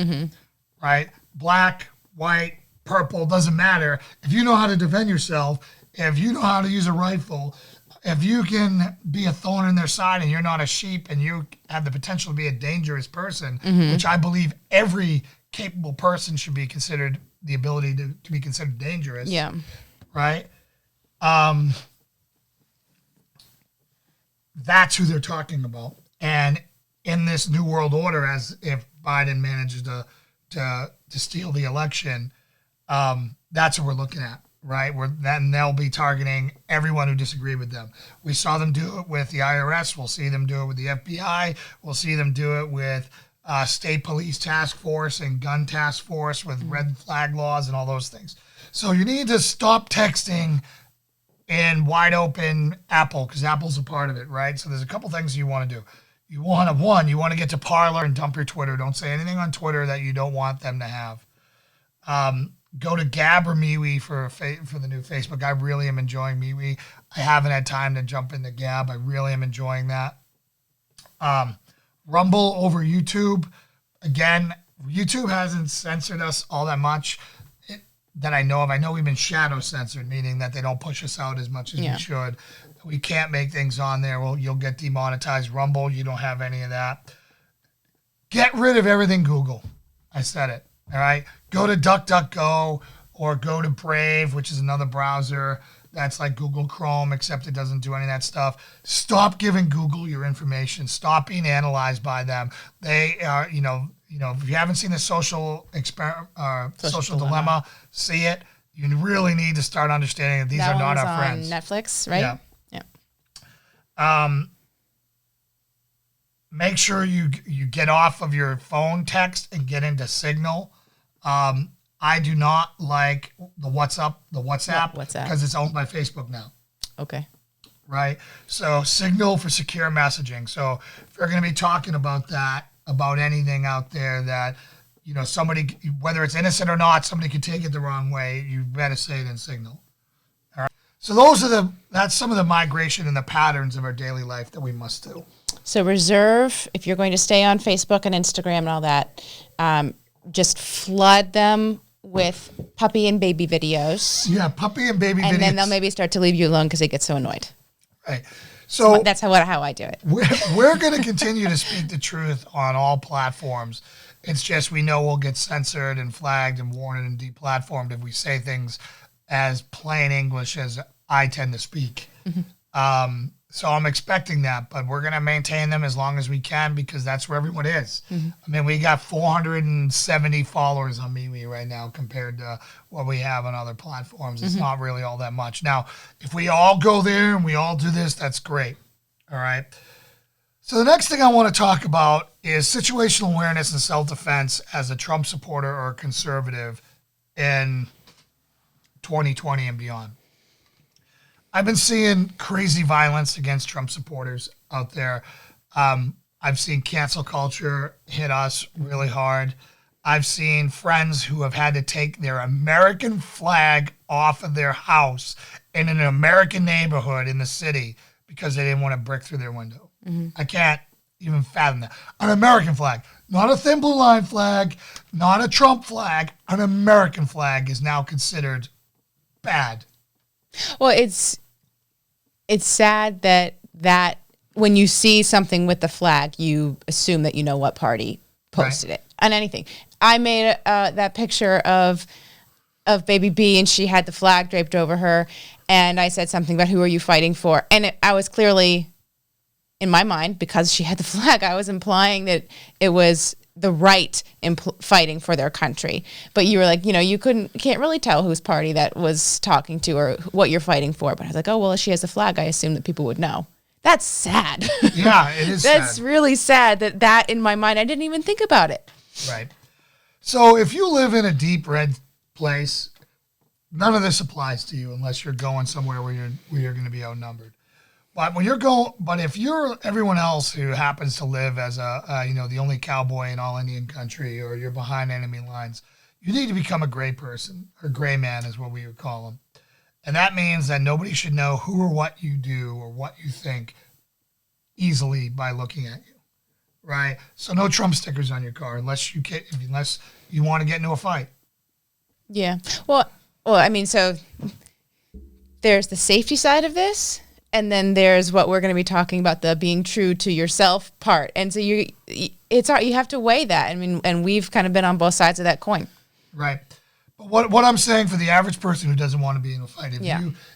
right? Black, white, purple, doesn't matter. If you know how to defend yourself, if you know how to use a rifle, if you can be a thorn in their side and you're not a sheep and you have the potential to be a dangerous person, which I believe every capable person should be considered, the ability to be considered dangerous. Yeah. Right? That's who they're talking about. And in this new world order, as if Biden manages to steal the election, that's what we're looking at. Right, then they'll be targeting everyone who disagreed with them. We saw them do it with the IRS. We'll see them do it with the FBI. We'll see them do it with state police task force and gun task force with red flag laws and all those things. So you need to stop texting in wide open Apple, because Apple's a part of it, right? So there's a couple things you want to do. You want to get to Parler and dump your Twitter. Don't say anything on Twitter that you don't want them to have. Go to Gab or MeWe for the new Facebook. I really am enjoying MeWe. I haven't had time to jump into Gab. I really am enjoying that. Rumble over YouTube. Again, YouTube hasn't censored us all that much that I know of. I know we've been shadow censored, meaning that they don't push us out as much as we should. We can't make things on there. Well, you'll get demonetized. Rumble, you don't have any of that. Get rid of everything Google. I said it. All right. Go to DuckDuckGo or go to Brave, which is another browser that's like Google Chrome, except it doesn't do any of that stuff. Stop giving Google your information. Stop being analyzed by them. They are, if you haven't seen the social dilemma, see it. You really need to start understanding that these are not our friends. On Netflix, right? Yeah. Make sure you get off of your phone text and get into Signal. I do not like the WhatsApp because it's owned by Facebook now. Okay. Right? So Signal for secure messaging. So if you're going to be talking about that, about anything out there that, somebody, whether it's innocent or not, somebody could take it the wrong way, you better say it in Signal. All right. So that's some of the migration and the patterns of our daily life that we must do. So reserve, if you're going to stay on Facebook and Instagram and all that, just flood them with puppy and baby videos. Yeah, puppy and baby videos. And then they'll maybe start to leave you alone because they get so annoyed. Right. So that's how I do it. We're going to continue to speak the truth on all platforms. It's just we know we'll get censored and flagged and warned and deplatformed if we say things as plain English as I tend to speak. Mm-hmm. So I'm expecting that, but we're going to maintain them as long as we can because that's where everyone is. I mean, we got 470 followers on MeWe right now compared to what we have on other platforms. It's not really all that much. Now, if we all go there and we all do this, that's great. All right. So the next thing I want to talk about is situational awareness and self-defense as a Trump supporter or conservative in 2020 and beyond. I've been seeing crazy violence against Trump supporters out there. I've seen cancel culture hit us really hard. I've seen friends who have had to take their American flag off of their house in an American neighborhood in the city because they didn't want to brick through their window. I can't even fathom that. An American flag, not a thin blue line flag, not a Trump flag, an American flag is now considered bad. Well, it's sad that when you see something with the flag, you assume that you know what party posted it on anything. I made that picture of baby B, and she had the flag draped over her, and I said something about who are you fighting for, and I was clearly, in my mind, because she had the flag, I was implying that it was the right fighting for their country. But you were like, you can't really tell whose party that was talking to or what you're fighting for. But I was like, oh, well, if she has a flag, I assume that people would know. That's sad. Yeah, it is That's sad. really sad that in my mind, I didn't even think about it. Right. So if you live in a deep red place, none of this applies to you unless you're going somewhere where you're going to be outnumbered. But if you're everyone else who happens to live as the only cowboy in all Indian country, or you're behind enemy lines, you need to become a gray person, or gray man is what we would call them. And that means that nobody should know who or what you do or what you think easily by looking at you, right? So no Trump stickers on your car unless you want to get into a fight. Yeah. Well, I mean, so there's the safety side of this. And then there's what we're going to be talking about, the being true to yourself part. And so you have to weigh that. I mean, and we've kind of been on both sides of that coin. Right. But what I'm saying for the average person who doesn't want to be in a fight,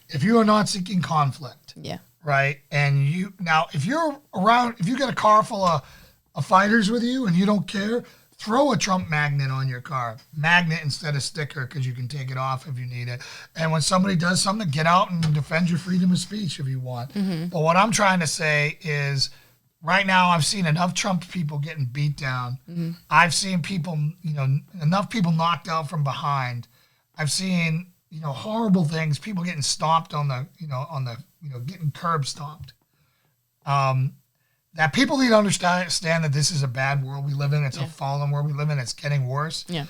if you are not seeking conflict, right, and if you got a car full of fighters with you and you don't care, throw a Trump magnet on your car. Magnet instead of sticker, because you can take it off if you need it. And when somebody does something, get out and defend your freedom of speech if you want. But what I'm trying to say is, right now I've seen enough Trump people getting beat down. I've seen people, enough people knocked out from behind. I've seen, horrible things, people getting stomped getting curb stomped. That people need to understand that this is a bad world we live in. It's a fallen world we live in. It's getting worse. Yeah.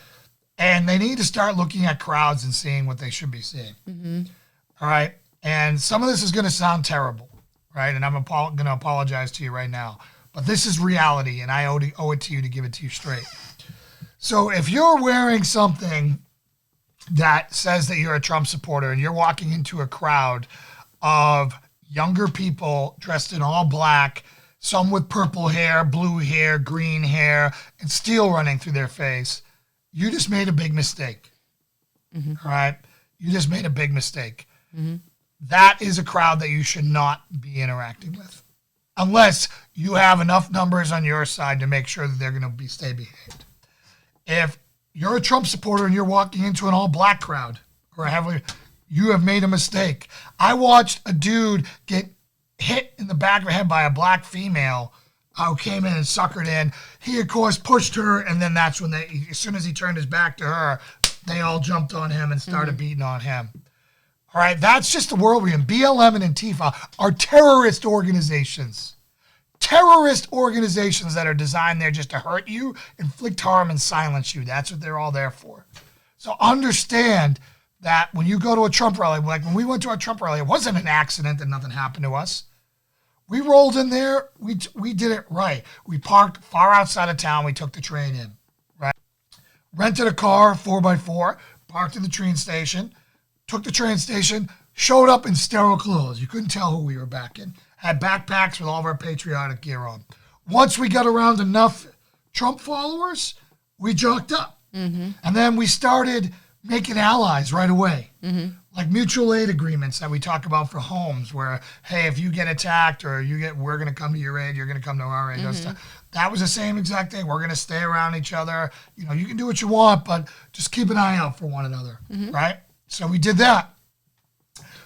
And they need to start looking at crowds and seeing what they should be seeing. All right. And some of this is going to sound terrible, right? And I'm going to apologize to you right now. But this is reality, and I owe it to you to give it to you straight. So if you're wearing something that says that you're a Trump supporter and you're walking into a crowd of younger people dressed in all black, some with purple hair, blue hair, green hair, and steel running through their face, you just made a big mistake. All right? You just made a big mistake. That is a crowd that you should not be interacting with, unless you have enough numbers on your side to make sure that they're going to stay behaved. If you're a Trump supporter and you're walking into an all-black crowd, you have made a mistake. I watched a dude get hit in the back of the head by a black female who came in and suckered in. He, of course, pushed her, and then that's when as soon as he turned his back to her, they all jumped on him and started beating on him. All right, that's just the world we're in. BLM and Antifa are terrorist organizations. Terrorist organizations that are designed there just to hurt you, inflict harm, and silence you. That's what they're all there for. So understand that when you go to a Trump rally, like when we went to our Trump rally, it wasn't an accident that nothing happened to us. We rolled in there. We did it right. We parked far outside of town. We took the train in, right? Rented a car, 4x4, parked at the train station, took the train station, showed up in sterile clothes. You couldn't tell who we were back in. Had backpacks with all of our patriotic gear on. Once we got around enough Trump followers, we jocked up. And then we started making allies right away. like mutual aid agreements that we talk about for homes where, hey, if you get attacked or we're going to come to your aid, you're going to come to our aid. That was the same exact thing. We're going to stay around each other. You know, you can do what you want, but just keep an eye out for one another, right? So we did that.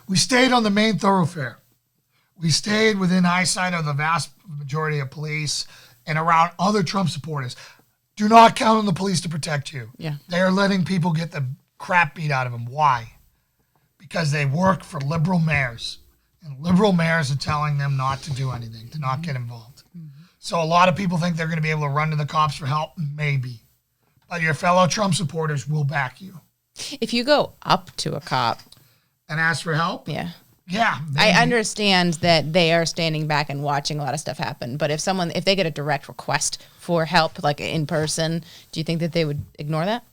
We stayed on the main thoroughfare. We stayed within eyesight of the vast majority of police and around other Trump supporters. Do not count on the police to protect you. Yeah. They are letting people get the crap beat out of them. Why? Because they work for liberal mayors. And liberal mayors are telling them not to do anything, to not get involved. So a lot of people think they're going to be able to run to the cops for help. Maybe. But your fellow Trump supporters will back you. If you go up to a cop and ask for help? Yeah. Yeah. Maybe. I understand that they are standing back and watching a lot of stuff happen. But if they get a direct request for help, like in person, do you think that they would ignore that?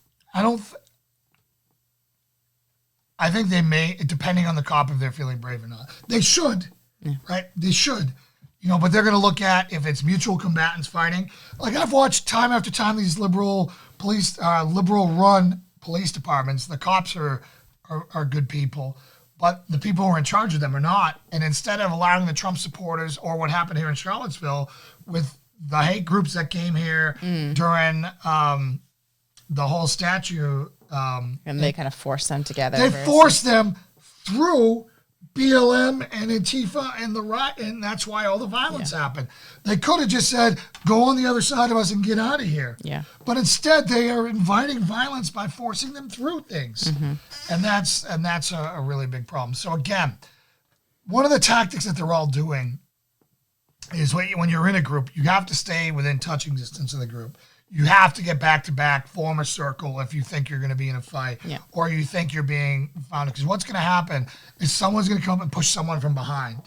I think they may, depending on the cop, if they're feeling brave or not. They should, right? They should. You know, but they're going to look at if it's mutual combatants fighting. Like I've watched time after time these liberal run police departments. The cops are good people, but the people who are in charge of them are not. And instead of allowing the Trump supporters, or what happened here in Charlottesville with the hate groups that came here during the whole statue. And they kind of forced them together. They forced them through BLM and Antifa and the riot, and that's why all the violence happened. They could have just said, go on the other side of us and get out of here. Yeah. But instead, they are inviting violence by forcing them through things. And that's a really big problem. So again, one of the tactics that they're all doing is when you're in a group, you have to stay within touching distance of the group. You have to get back-to-back, form a circle if you think you're going to be in a fight or you think you're being found. Because what's going to happen is someone's going to come up and push someone from behind.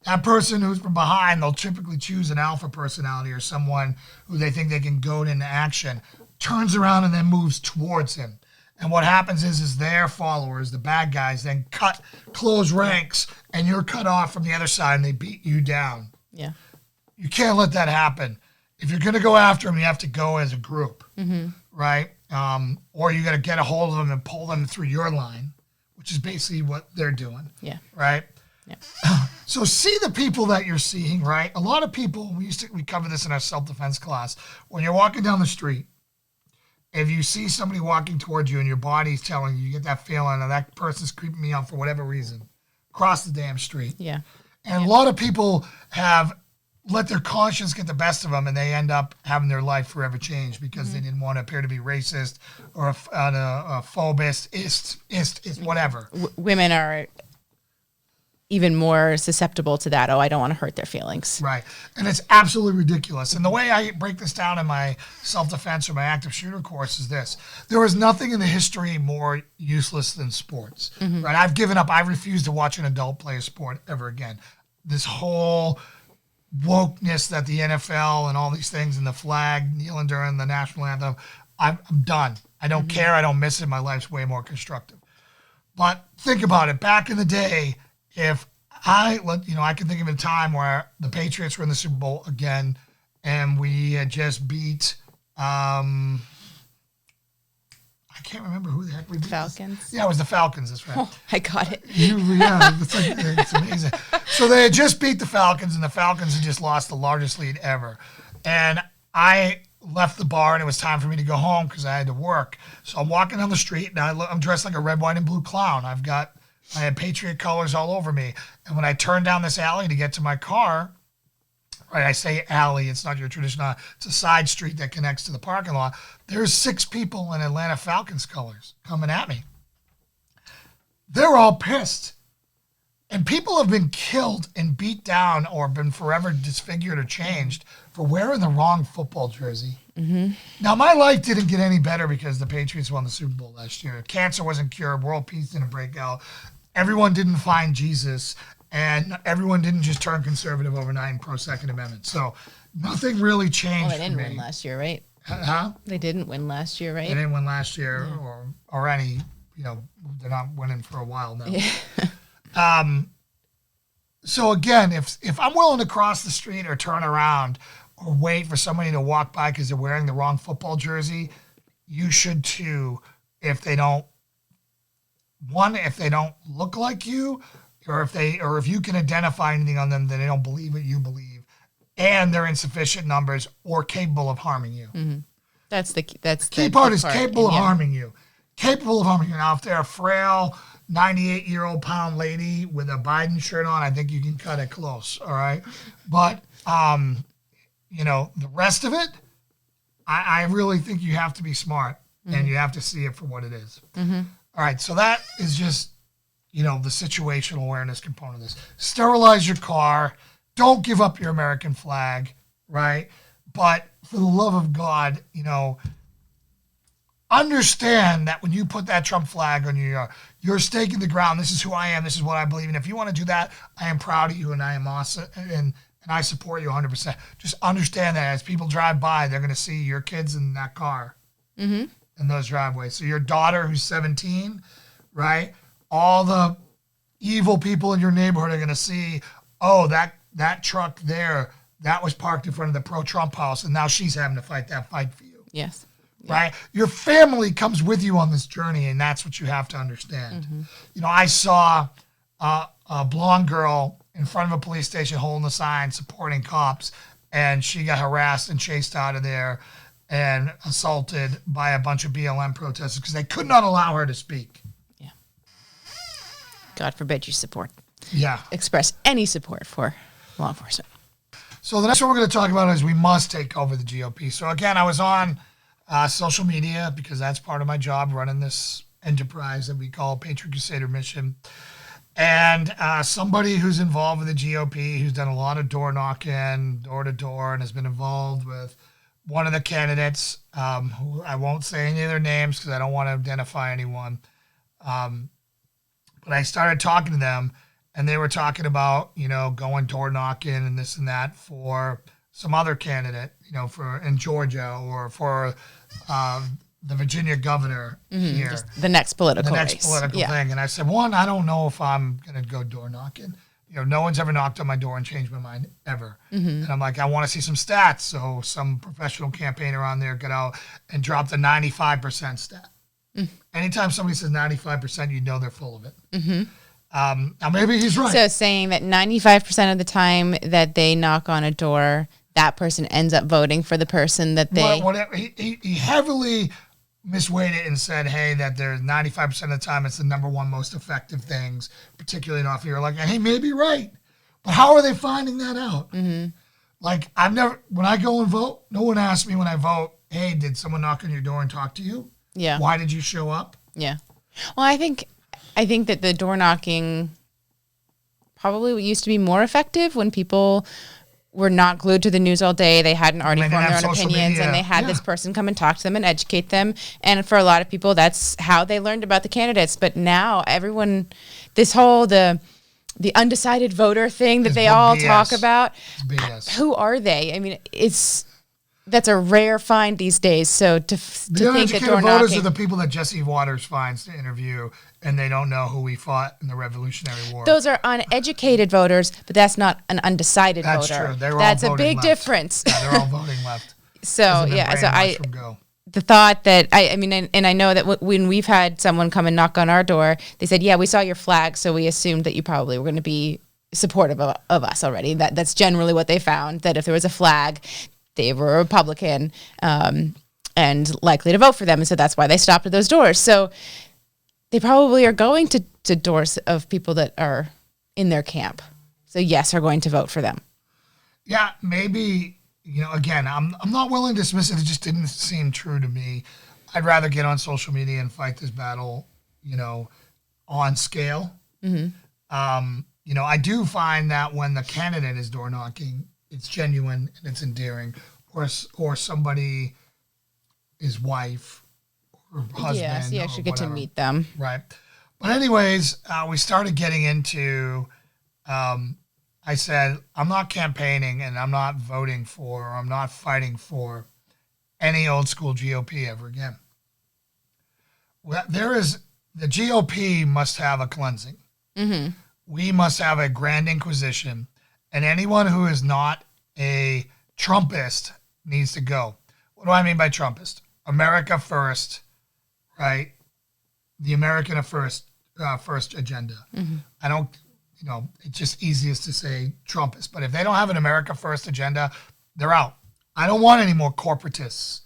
That person who's from behind, they'll typically choose an alpha personality or someone who they think they can goad into action, turns around and then moves towards him. And what happens is their followers, the bad guys, then close ranks, and you're cut off from the other side and they beat you down. Yeah. You can't let that happen. If you're going to go after them, you have to go as a group, right? Or you got to get a hold of them and pull them through your line, which is basically what they're doing, right? Yeah. So see the people that you're seeing, right? A lot of people, we cover this in our self-defense class. When you're walking down the street, if you see somebody walking towards you and your body's telling you, you get that feeling of that person's creeping me out for whatever reason, cross the damn street. Yeah. And a lot of people have let their conscience get the best of them, and they end up having their life forever changed because they didn't want to appear to be racist or a phobist, whatever. Women are even more susceptible to that. Oh, I don't want to hurt their feelings. Right. And it's absolutely ridiculous. And the way I break this down in my self-defense or my active shooter course is this. There was nothing in the history more useless than sports. Right? I've given up. I refuse to watch an adult play a sport ever again. This whole wokeness that the NFL and all these things and the flag, kneeling during the national anthem, I'm done. I don't care. I don't miss it. My life's way more constructive. But think about it. Back in the day, if I can think of a time where the Patriots were in the Super Bowl again, and we had just beat, I can't remember who the heck we beat. Falcons? Yeah, it was the Falcons. That's right. Oh, I got it. It's amazing. So they had just beat the Falcons, and the Falcons had just lost the largest lead ever. And I left the bar, and it was time for me to go home because I had to work. So I'm walking down the street, and I'm dressed like a red, white, and blue clown. I had Patriot colors all over me. And when I turned down this alley to get to my car, right, I say alley, it's not your traditional, it's a side street that connects to the parking lot. There's 6 people in Atlanta Falcons colors coming at me. They're all pissed. And people have been killed and beat down or been forever disfigured or changed for wearing the wrong football jersey. Now, my life didn't get any better because the Patriots won the Super Bowl last year. Cancer wasn't cured. World peace didn't break out. Everyone didn't find Jesus. And everyone didn't just turn conservative overnight and pro-Second Amendment. So nothing really changed. Well, they didn't win last year, right? Huh? They didn't win last year, right? They didn't win last year or any, they're not winning for a while now. Yeah. So again, if I'm willing to cross the street or turn around or wait for somebody to walk by because they're wearing the wrong football jersey, you should too if they don't one, if they don't look like you, or if you can identify anything on them that they don't believe what you believe, and they're in sufficient numbers or capable of harming you. Mm-hmm. That's the key part is capable of harming you. Capable of harming you. Now, if they're a frail 98-year-old pound lady with a Biden shirt on, I think you can cut it close. All right. But, the rest of it, I really think you have to be smart and you have to see it for what it is. Mm-hmm. All right. So that is just, the situational awareness component of this. Sterilize your car. Don't give up your American flag. Right. But for the love of God, understand that when you put that Trump flag on you're staking the ground. This is who I am. This is what I believe in. If you want to do that, I am proud of you and I am awesome and I support you 100%. Just understand that as people drive by, they're going to see your kids in that car in those driveways. So your daughter who's 17, right? All the evil people in your neighborhood are going to see, oh, that truck there, that was parked in front of the pro-Trump house, and now she's having to fight that fight for you. Yes. Right? Your family comes with you on this journey, and that's what you have to understand. I saw a blonde girl in front of a police station holding a sign supporting cops, and she got harassed and chased out of there and assaulted by a bunch of BLM protesters because they could not allow her to speak. Yeah. God forbid you express any support for law enforcement. So the next one we're going to talk about is we must take over the GOP. So again, I was on social media because that's part of my job, running this enterprise that we call Patriot Crusader Mission. And somebody who's involved with the GOP, who's done a lot of door knocking, door to door, and has been involved with one of the candidates, who I won't say any of their names because I don't want to identify anyone. But I started talking to them, and they were talking about, going door knocking and this and that for some other candidate, in Georgia or for the Virginia governor here. Just the next political race. Thing. And I said, one, I don't know if I'm going to go door knocking. No one's ever knocked on my door and changed my mind ever. And I'm like, I want to see some stats. So some professional campaigner on there got out and dropped a 95% stat. Anytime somebody says 95%, they're full of it. Now maybe he's right. So saying that 95% of the time that they knock on a door, that person ends up voting for the person that they... Whatever. He heavily misweighed it and said, hey, that there's 95% of the time it's the number one most effective things, particularly in off year. Like, hey, maybe right. But how are they finding that out? Like, when I go and vote, no one asks me when I vote, hey, did someone knock on your door and talk to you? Yeah. Why did you show up? Yeah. Well, I think that the door knocking probably used to be more effective when people were not glued to the news all day. They hadn't already formed their own opinions, and they had this person come and talk to them and educate them. And for a lot of people, that's how they learned about the candidates. But now everyone, this whole the undecided voter thing that they all talk about, who are they? I mean, that's a rare find these days. So to think that door voters knocking, are the people that Jesse Waters finds to interview, and they don't know who we fought in the Revolutionary War. Those are uneducated voters, but that's not an undecided voter. That's true. That's a big difference. Yeah, they're all voting left. So the thought that I mean, and I know that when we've had someone come and knock on our door, they said, "Yeah, we saw your flag, so we assumed that you probably were going to be supportive of us already." That's generally what they found. That if there was a flag, they were a Republican and likely to vote for them. And so that's why they stopped at those doors. So they probably are going to doors of people that are in their camp. So yes, are going to vote for them. Yeah, maybe, again, I'm not willing to dismiss it. It just didn't seem true to me. I'd rather get on social media and fight this battle, on scale. I do find that when the candidate is door knocking, it's genuine and it's endearing, or somebody, his wife or husband. Yes, you actually get to meet them. Right. But anyways, we started getting into, I said, I'm not campaigning and I'm not voting for, or I'm not fighting for any old school GOP ever again. Well, the GOP must have a cleansing. We must have a grand inquisition. And anyone who is not a Trumpist needs to go. What do I mean by Trumpist? America first, right? The American first first agenda. I don't, it's just easiest to say Trumpist. But if they don't have an America first agenda, they're out. I don't want any more corporatists.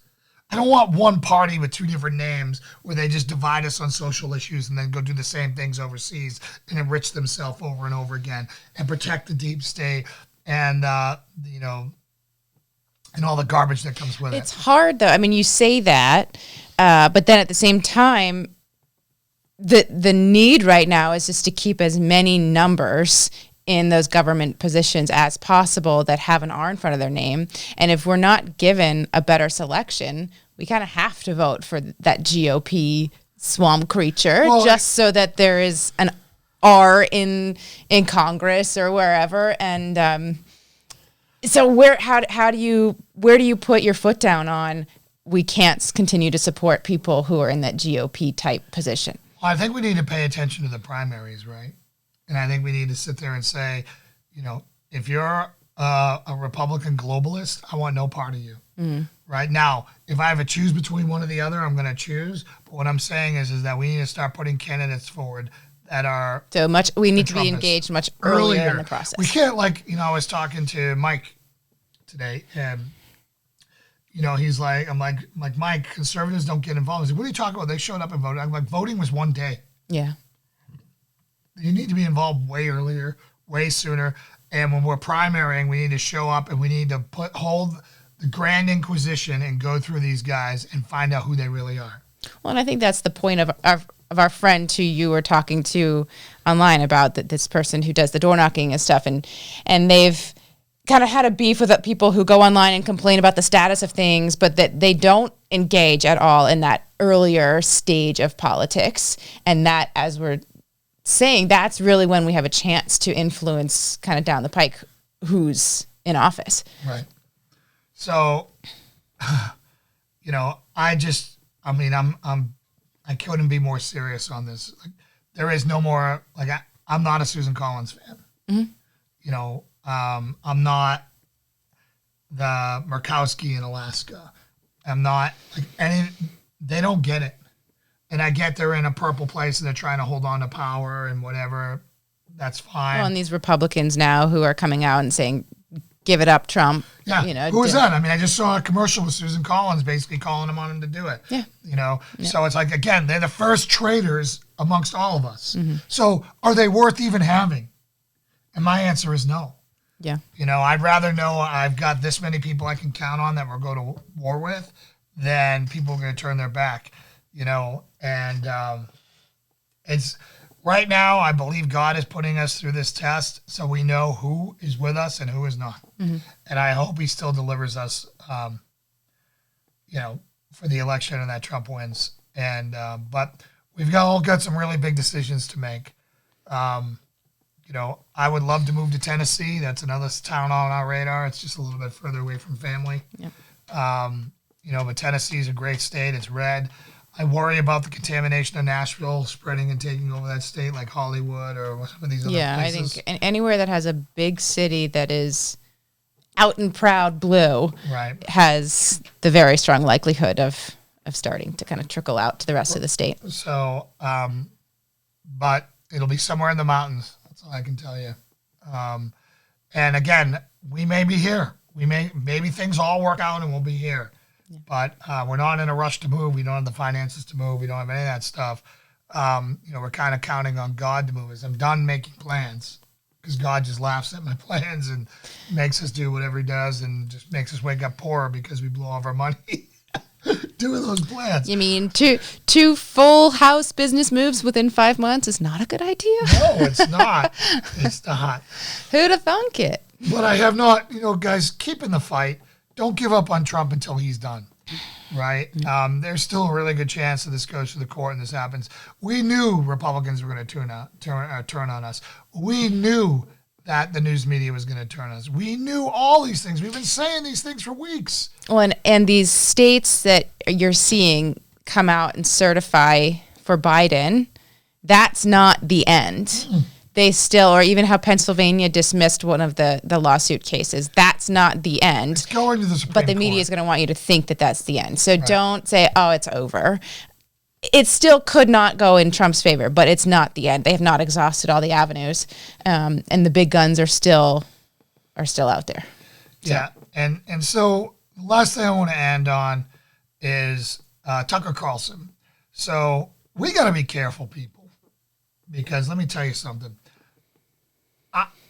I don't want one party with two different names where they just divide us on social issues and then go do the same things overseas and enrich themselves over and over again and protect the deep state and, and all the garbage that comes with it. It's hard, though. I mean, you say that, but then at the same time, the need right now is just to keep as many numbers in those government positions as possible that have an R in front of their name. And if we're not given a better selection, we kind of have to vote for that GOP swamp creature so that there is an R in Congress or wherever. And so where do you put your foot down on we can't continue to support people who are in that GOP type position? Well, I think we need to pay attention to the primaries, right? And I think we need to sit there and say, if you're a Republican globalist, I want no part of you. Right now, if I have to choose between one or the other, I'm going to choose. But what I'm saying is that we need to start putting candidates forward that are we need to be engaged much earlier in the process. We can't I was talking to Mike today, and he's like, I'm like Mike, conservatives don't get involved. He's like, what are you talking about? They showed up and voted. I'm like, voting was one day. Yeah. You need to be involved way earlier, way sooner. And when we're primarying, we need to show up and we need to hold the Grand Inquisition and go through these guys and find out who they really are. Well, and I think that's the point of our friend who you were talking to online about this person who does the door knocking and stuff. And they've kind of had a beef with people who go online and complain about the status of things, but that they don't engage at all in that earlier stage of politics. And that, as we're saying, that's really when we have a chance to influence kind of down the pike who's in office. Right. So, I couldn't be more serious on this. Like, there is no more, I'm not a Susan Collins fan. I'm not the Murkowski in Alaska. I'm not they don't get it. And I get they're in a purple place and they're trying to hold on to power and whatever. That's fine. Well, and these Republicans now who are coming out and saying, give it up, Trump. Yeah. Who was that? I mean, I just saw a commercial with Susan Collins basically calling him on him to do it. Yeah. Yeah. So it's like, again, they're the first traitors amongst all of us. So are they worth even having? And my answer is no. Yeah. I'd rather know I've got this many people I can count on that we'll go to war with than people are going to turn their back. And it's right now, I believe God is putting us through this test so we know who is with us and who is not. And I hope he still delivers us, for the election and that Trump wins. And but we've all got some really big decisions to make. I would love to move to Tennessee. That's another town on our radar. It's just a little bit further away from family. Yep. But Tennessee is a great state. It's red. I worry about the contamination of Nashville spreading and taking over that state like Hollywood or some of these other places. Yeah, I think anywhere that has a big city that is out and proud blue has the very strong likelihood of starting to kind of trickle out to the rest of the state. So, but it'll be somewhere in the mountains. That's all I can tell you. And again, we may be here. Maybe things all work out and we'll be here. Yeah. But we're not in a rush to move. We don't have the finances to move. We don't have any of that stuff. We're kind of counting on God to move us. I'm done making plans because God just laughs at my plans and makes us do whatever he does and just makes us wake up poorer because we blew all of our money doing those plans. You mean two full house business moves within 5 months is not a good idea? No, it's not. It's not. Who'd have thunk it? But I have not, guys, keep in the fight. Don't give up on Trump until he's done, right? There's still a really good chance that this goes to the court and this happens. We knew Republicans were going to turn on us. We knew that the news media was going to turn on us. We knew all these things. We've been saying these things for weeks. Well, and these states that you're seeing come out and certify for Biden, that's not the end. They still, or even how Pennsylvania dismissed one of the lawsuit cases, that's not the end. It's going to the Supreme But the media Court. is going to want you to think that that's the end. So don't say, oh, it's over. it still could not go in Trump's favor, but it's not the end. They have not exhausted all the avenues, and the big guns are still out there. So. Yeah, and so the last thing I want to end on is Tucker Carlson. So we got to be careful, people, because let me tell you something.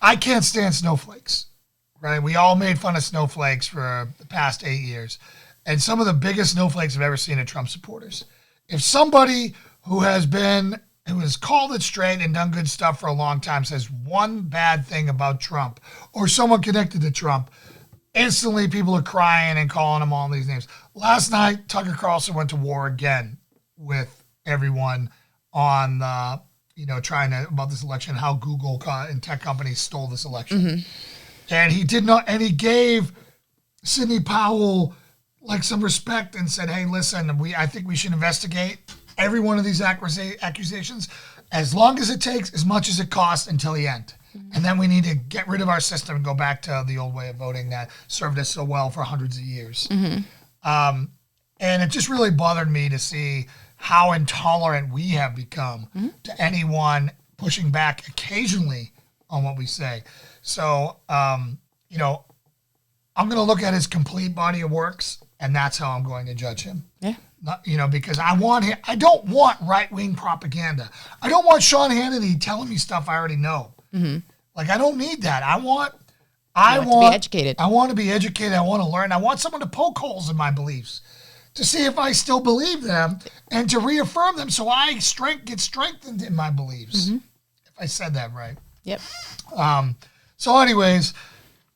I can't stand snowflakes, right? We all made fun of snowflakes for the past 8 years, and some of the biggest snowflakes I've ever seen are Trump supporters. If somebody who has called it straight and done good stuff for a long time says one bad thing about Trump or someone connected to Trump, instantly people are crying and calling him all these names. Last night, Tucker Carlson went to war again with everyone on the, trying to, about this election, how Google and tech companies stole this election. Mm-hmm. And he did not, and he gave Sidney Powell like some respect and said, hey, listen, I think we should investigate every one of these accusations as long as it takes, as much as it costs until the end. Mm-hmm. And then we need to get rid of our system and go back to the old way of voting that served us so well for hundreds of years. Mm-hmm. And it just really bothered me to see how intolerant we have become to anyone pushing back occasionally on what we say. So, I'm going to look at his complete body of works, and that's how I'm going to judge him. Yeah. Not, because I don't want right-wing propaganda. I don't want Sean Hannity telling me stuff I already know. Mm-hmm. Like, I don't need that. I want to be educated. I want to be educated. I want to learn. I want someone to poke holes in my beliefs to see if I still believe them and to reaffirm them so I get strengthened in my beliefs. Mm-hmm. If I said that right. Yep. So anyways,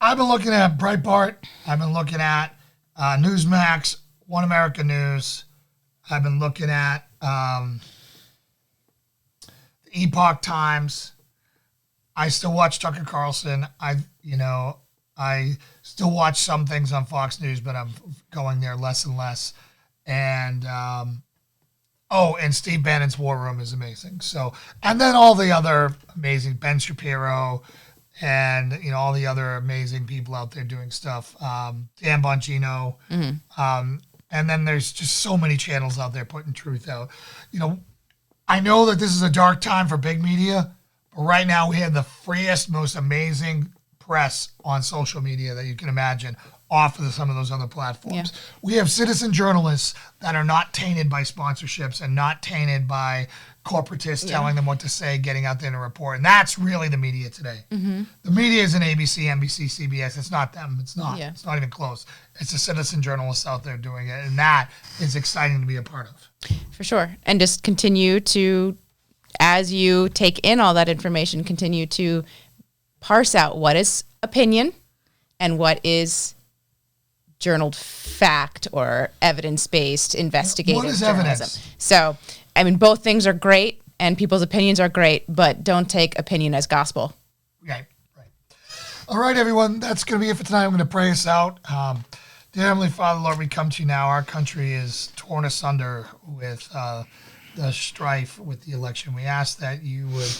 I've been looking at Breitbart. I've been looking at Newsmax, One America News. I've been looking at the Epoch Times. I still watch Tucker Carlson. I still watch some things on Fox News, but I'm going there less and less. And and Steve Bannon's War Room is amazing. So, and then all the other amazing Ben Shapiro and all the other amazing people out there doing stuff. Dan Bongino. Mm-hmm. And then there's just so many channels out there putting truth out. I know that this is a dark time for big media, but right now we have the freest, most amazing press on social media that you can imagine off of some of those other platforms. Yeah. We have citizen journalists that are not tainted by sponsorships and not tainted by corporatists telling them what to say, getting out there to report. And that's really the media today. Mm-hmm. The media isn't ABC, NBC, CBS. It's not them. It's not. Yeah. It's not even close. It's the citizen journalists out there doing it. And that is exciting to be a part of. For sure. And just continue to, as you take in all that information, continue to parse out what is opinion and what is journaled fact or evidence-based investigative what is journalism. Evidence? So, both things are great and people's opinions are great, but don't take opinion as gospel. Right. All right, everyone. That's going to be it for tonight. I'm going to pray us out. Dear Heavenly Father, Lord, we come to you now. Our country is torn asunder with the strife with the election. We ask that you would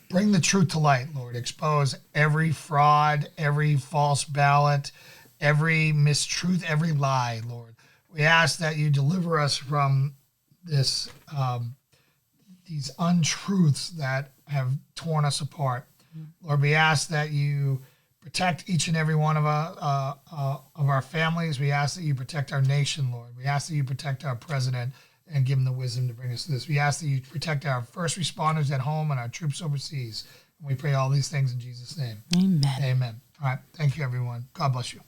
bring the truth to light, Lord. Expose every fraud, every false ballot, every mistruth, every lie, Lord. We ask that you deliver us from this these untruths that have torn us apart. Lord, we ask that you protect each and every one of our families. We ask that you protect our nation, Lord. We ask that you protect our president and give him the wisdom to bring us to this. We ask that you protect our first responders at home and our troops overseas. And we pray all these things in Jesus' name. Amen. Amen. All right. Thank you, everyone. God bless you.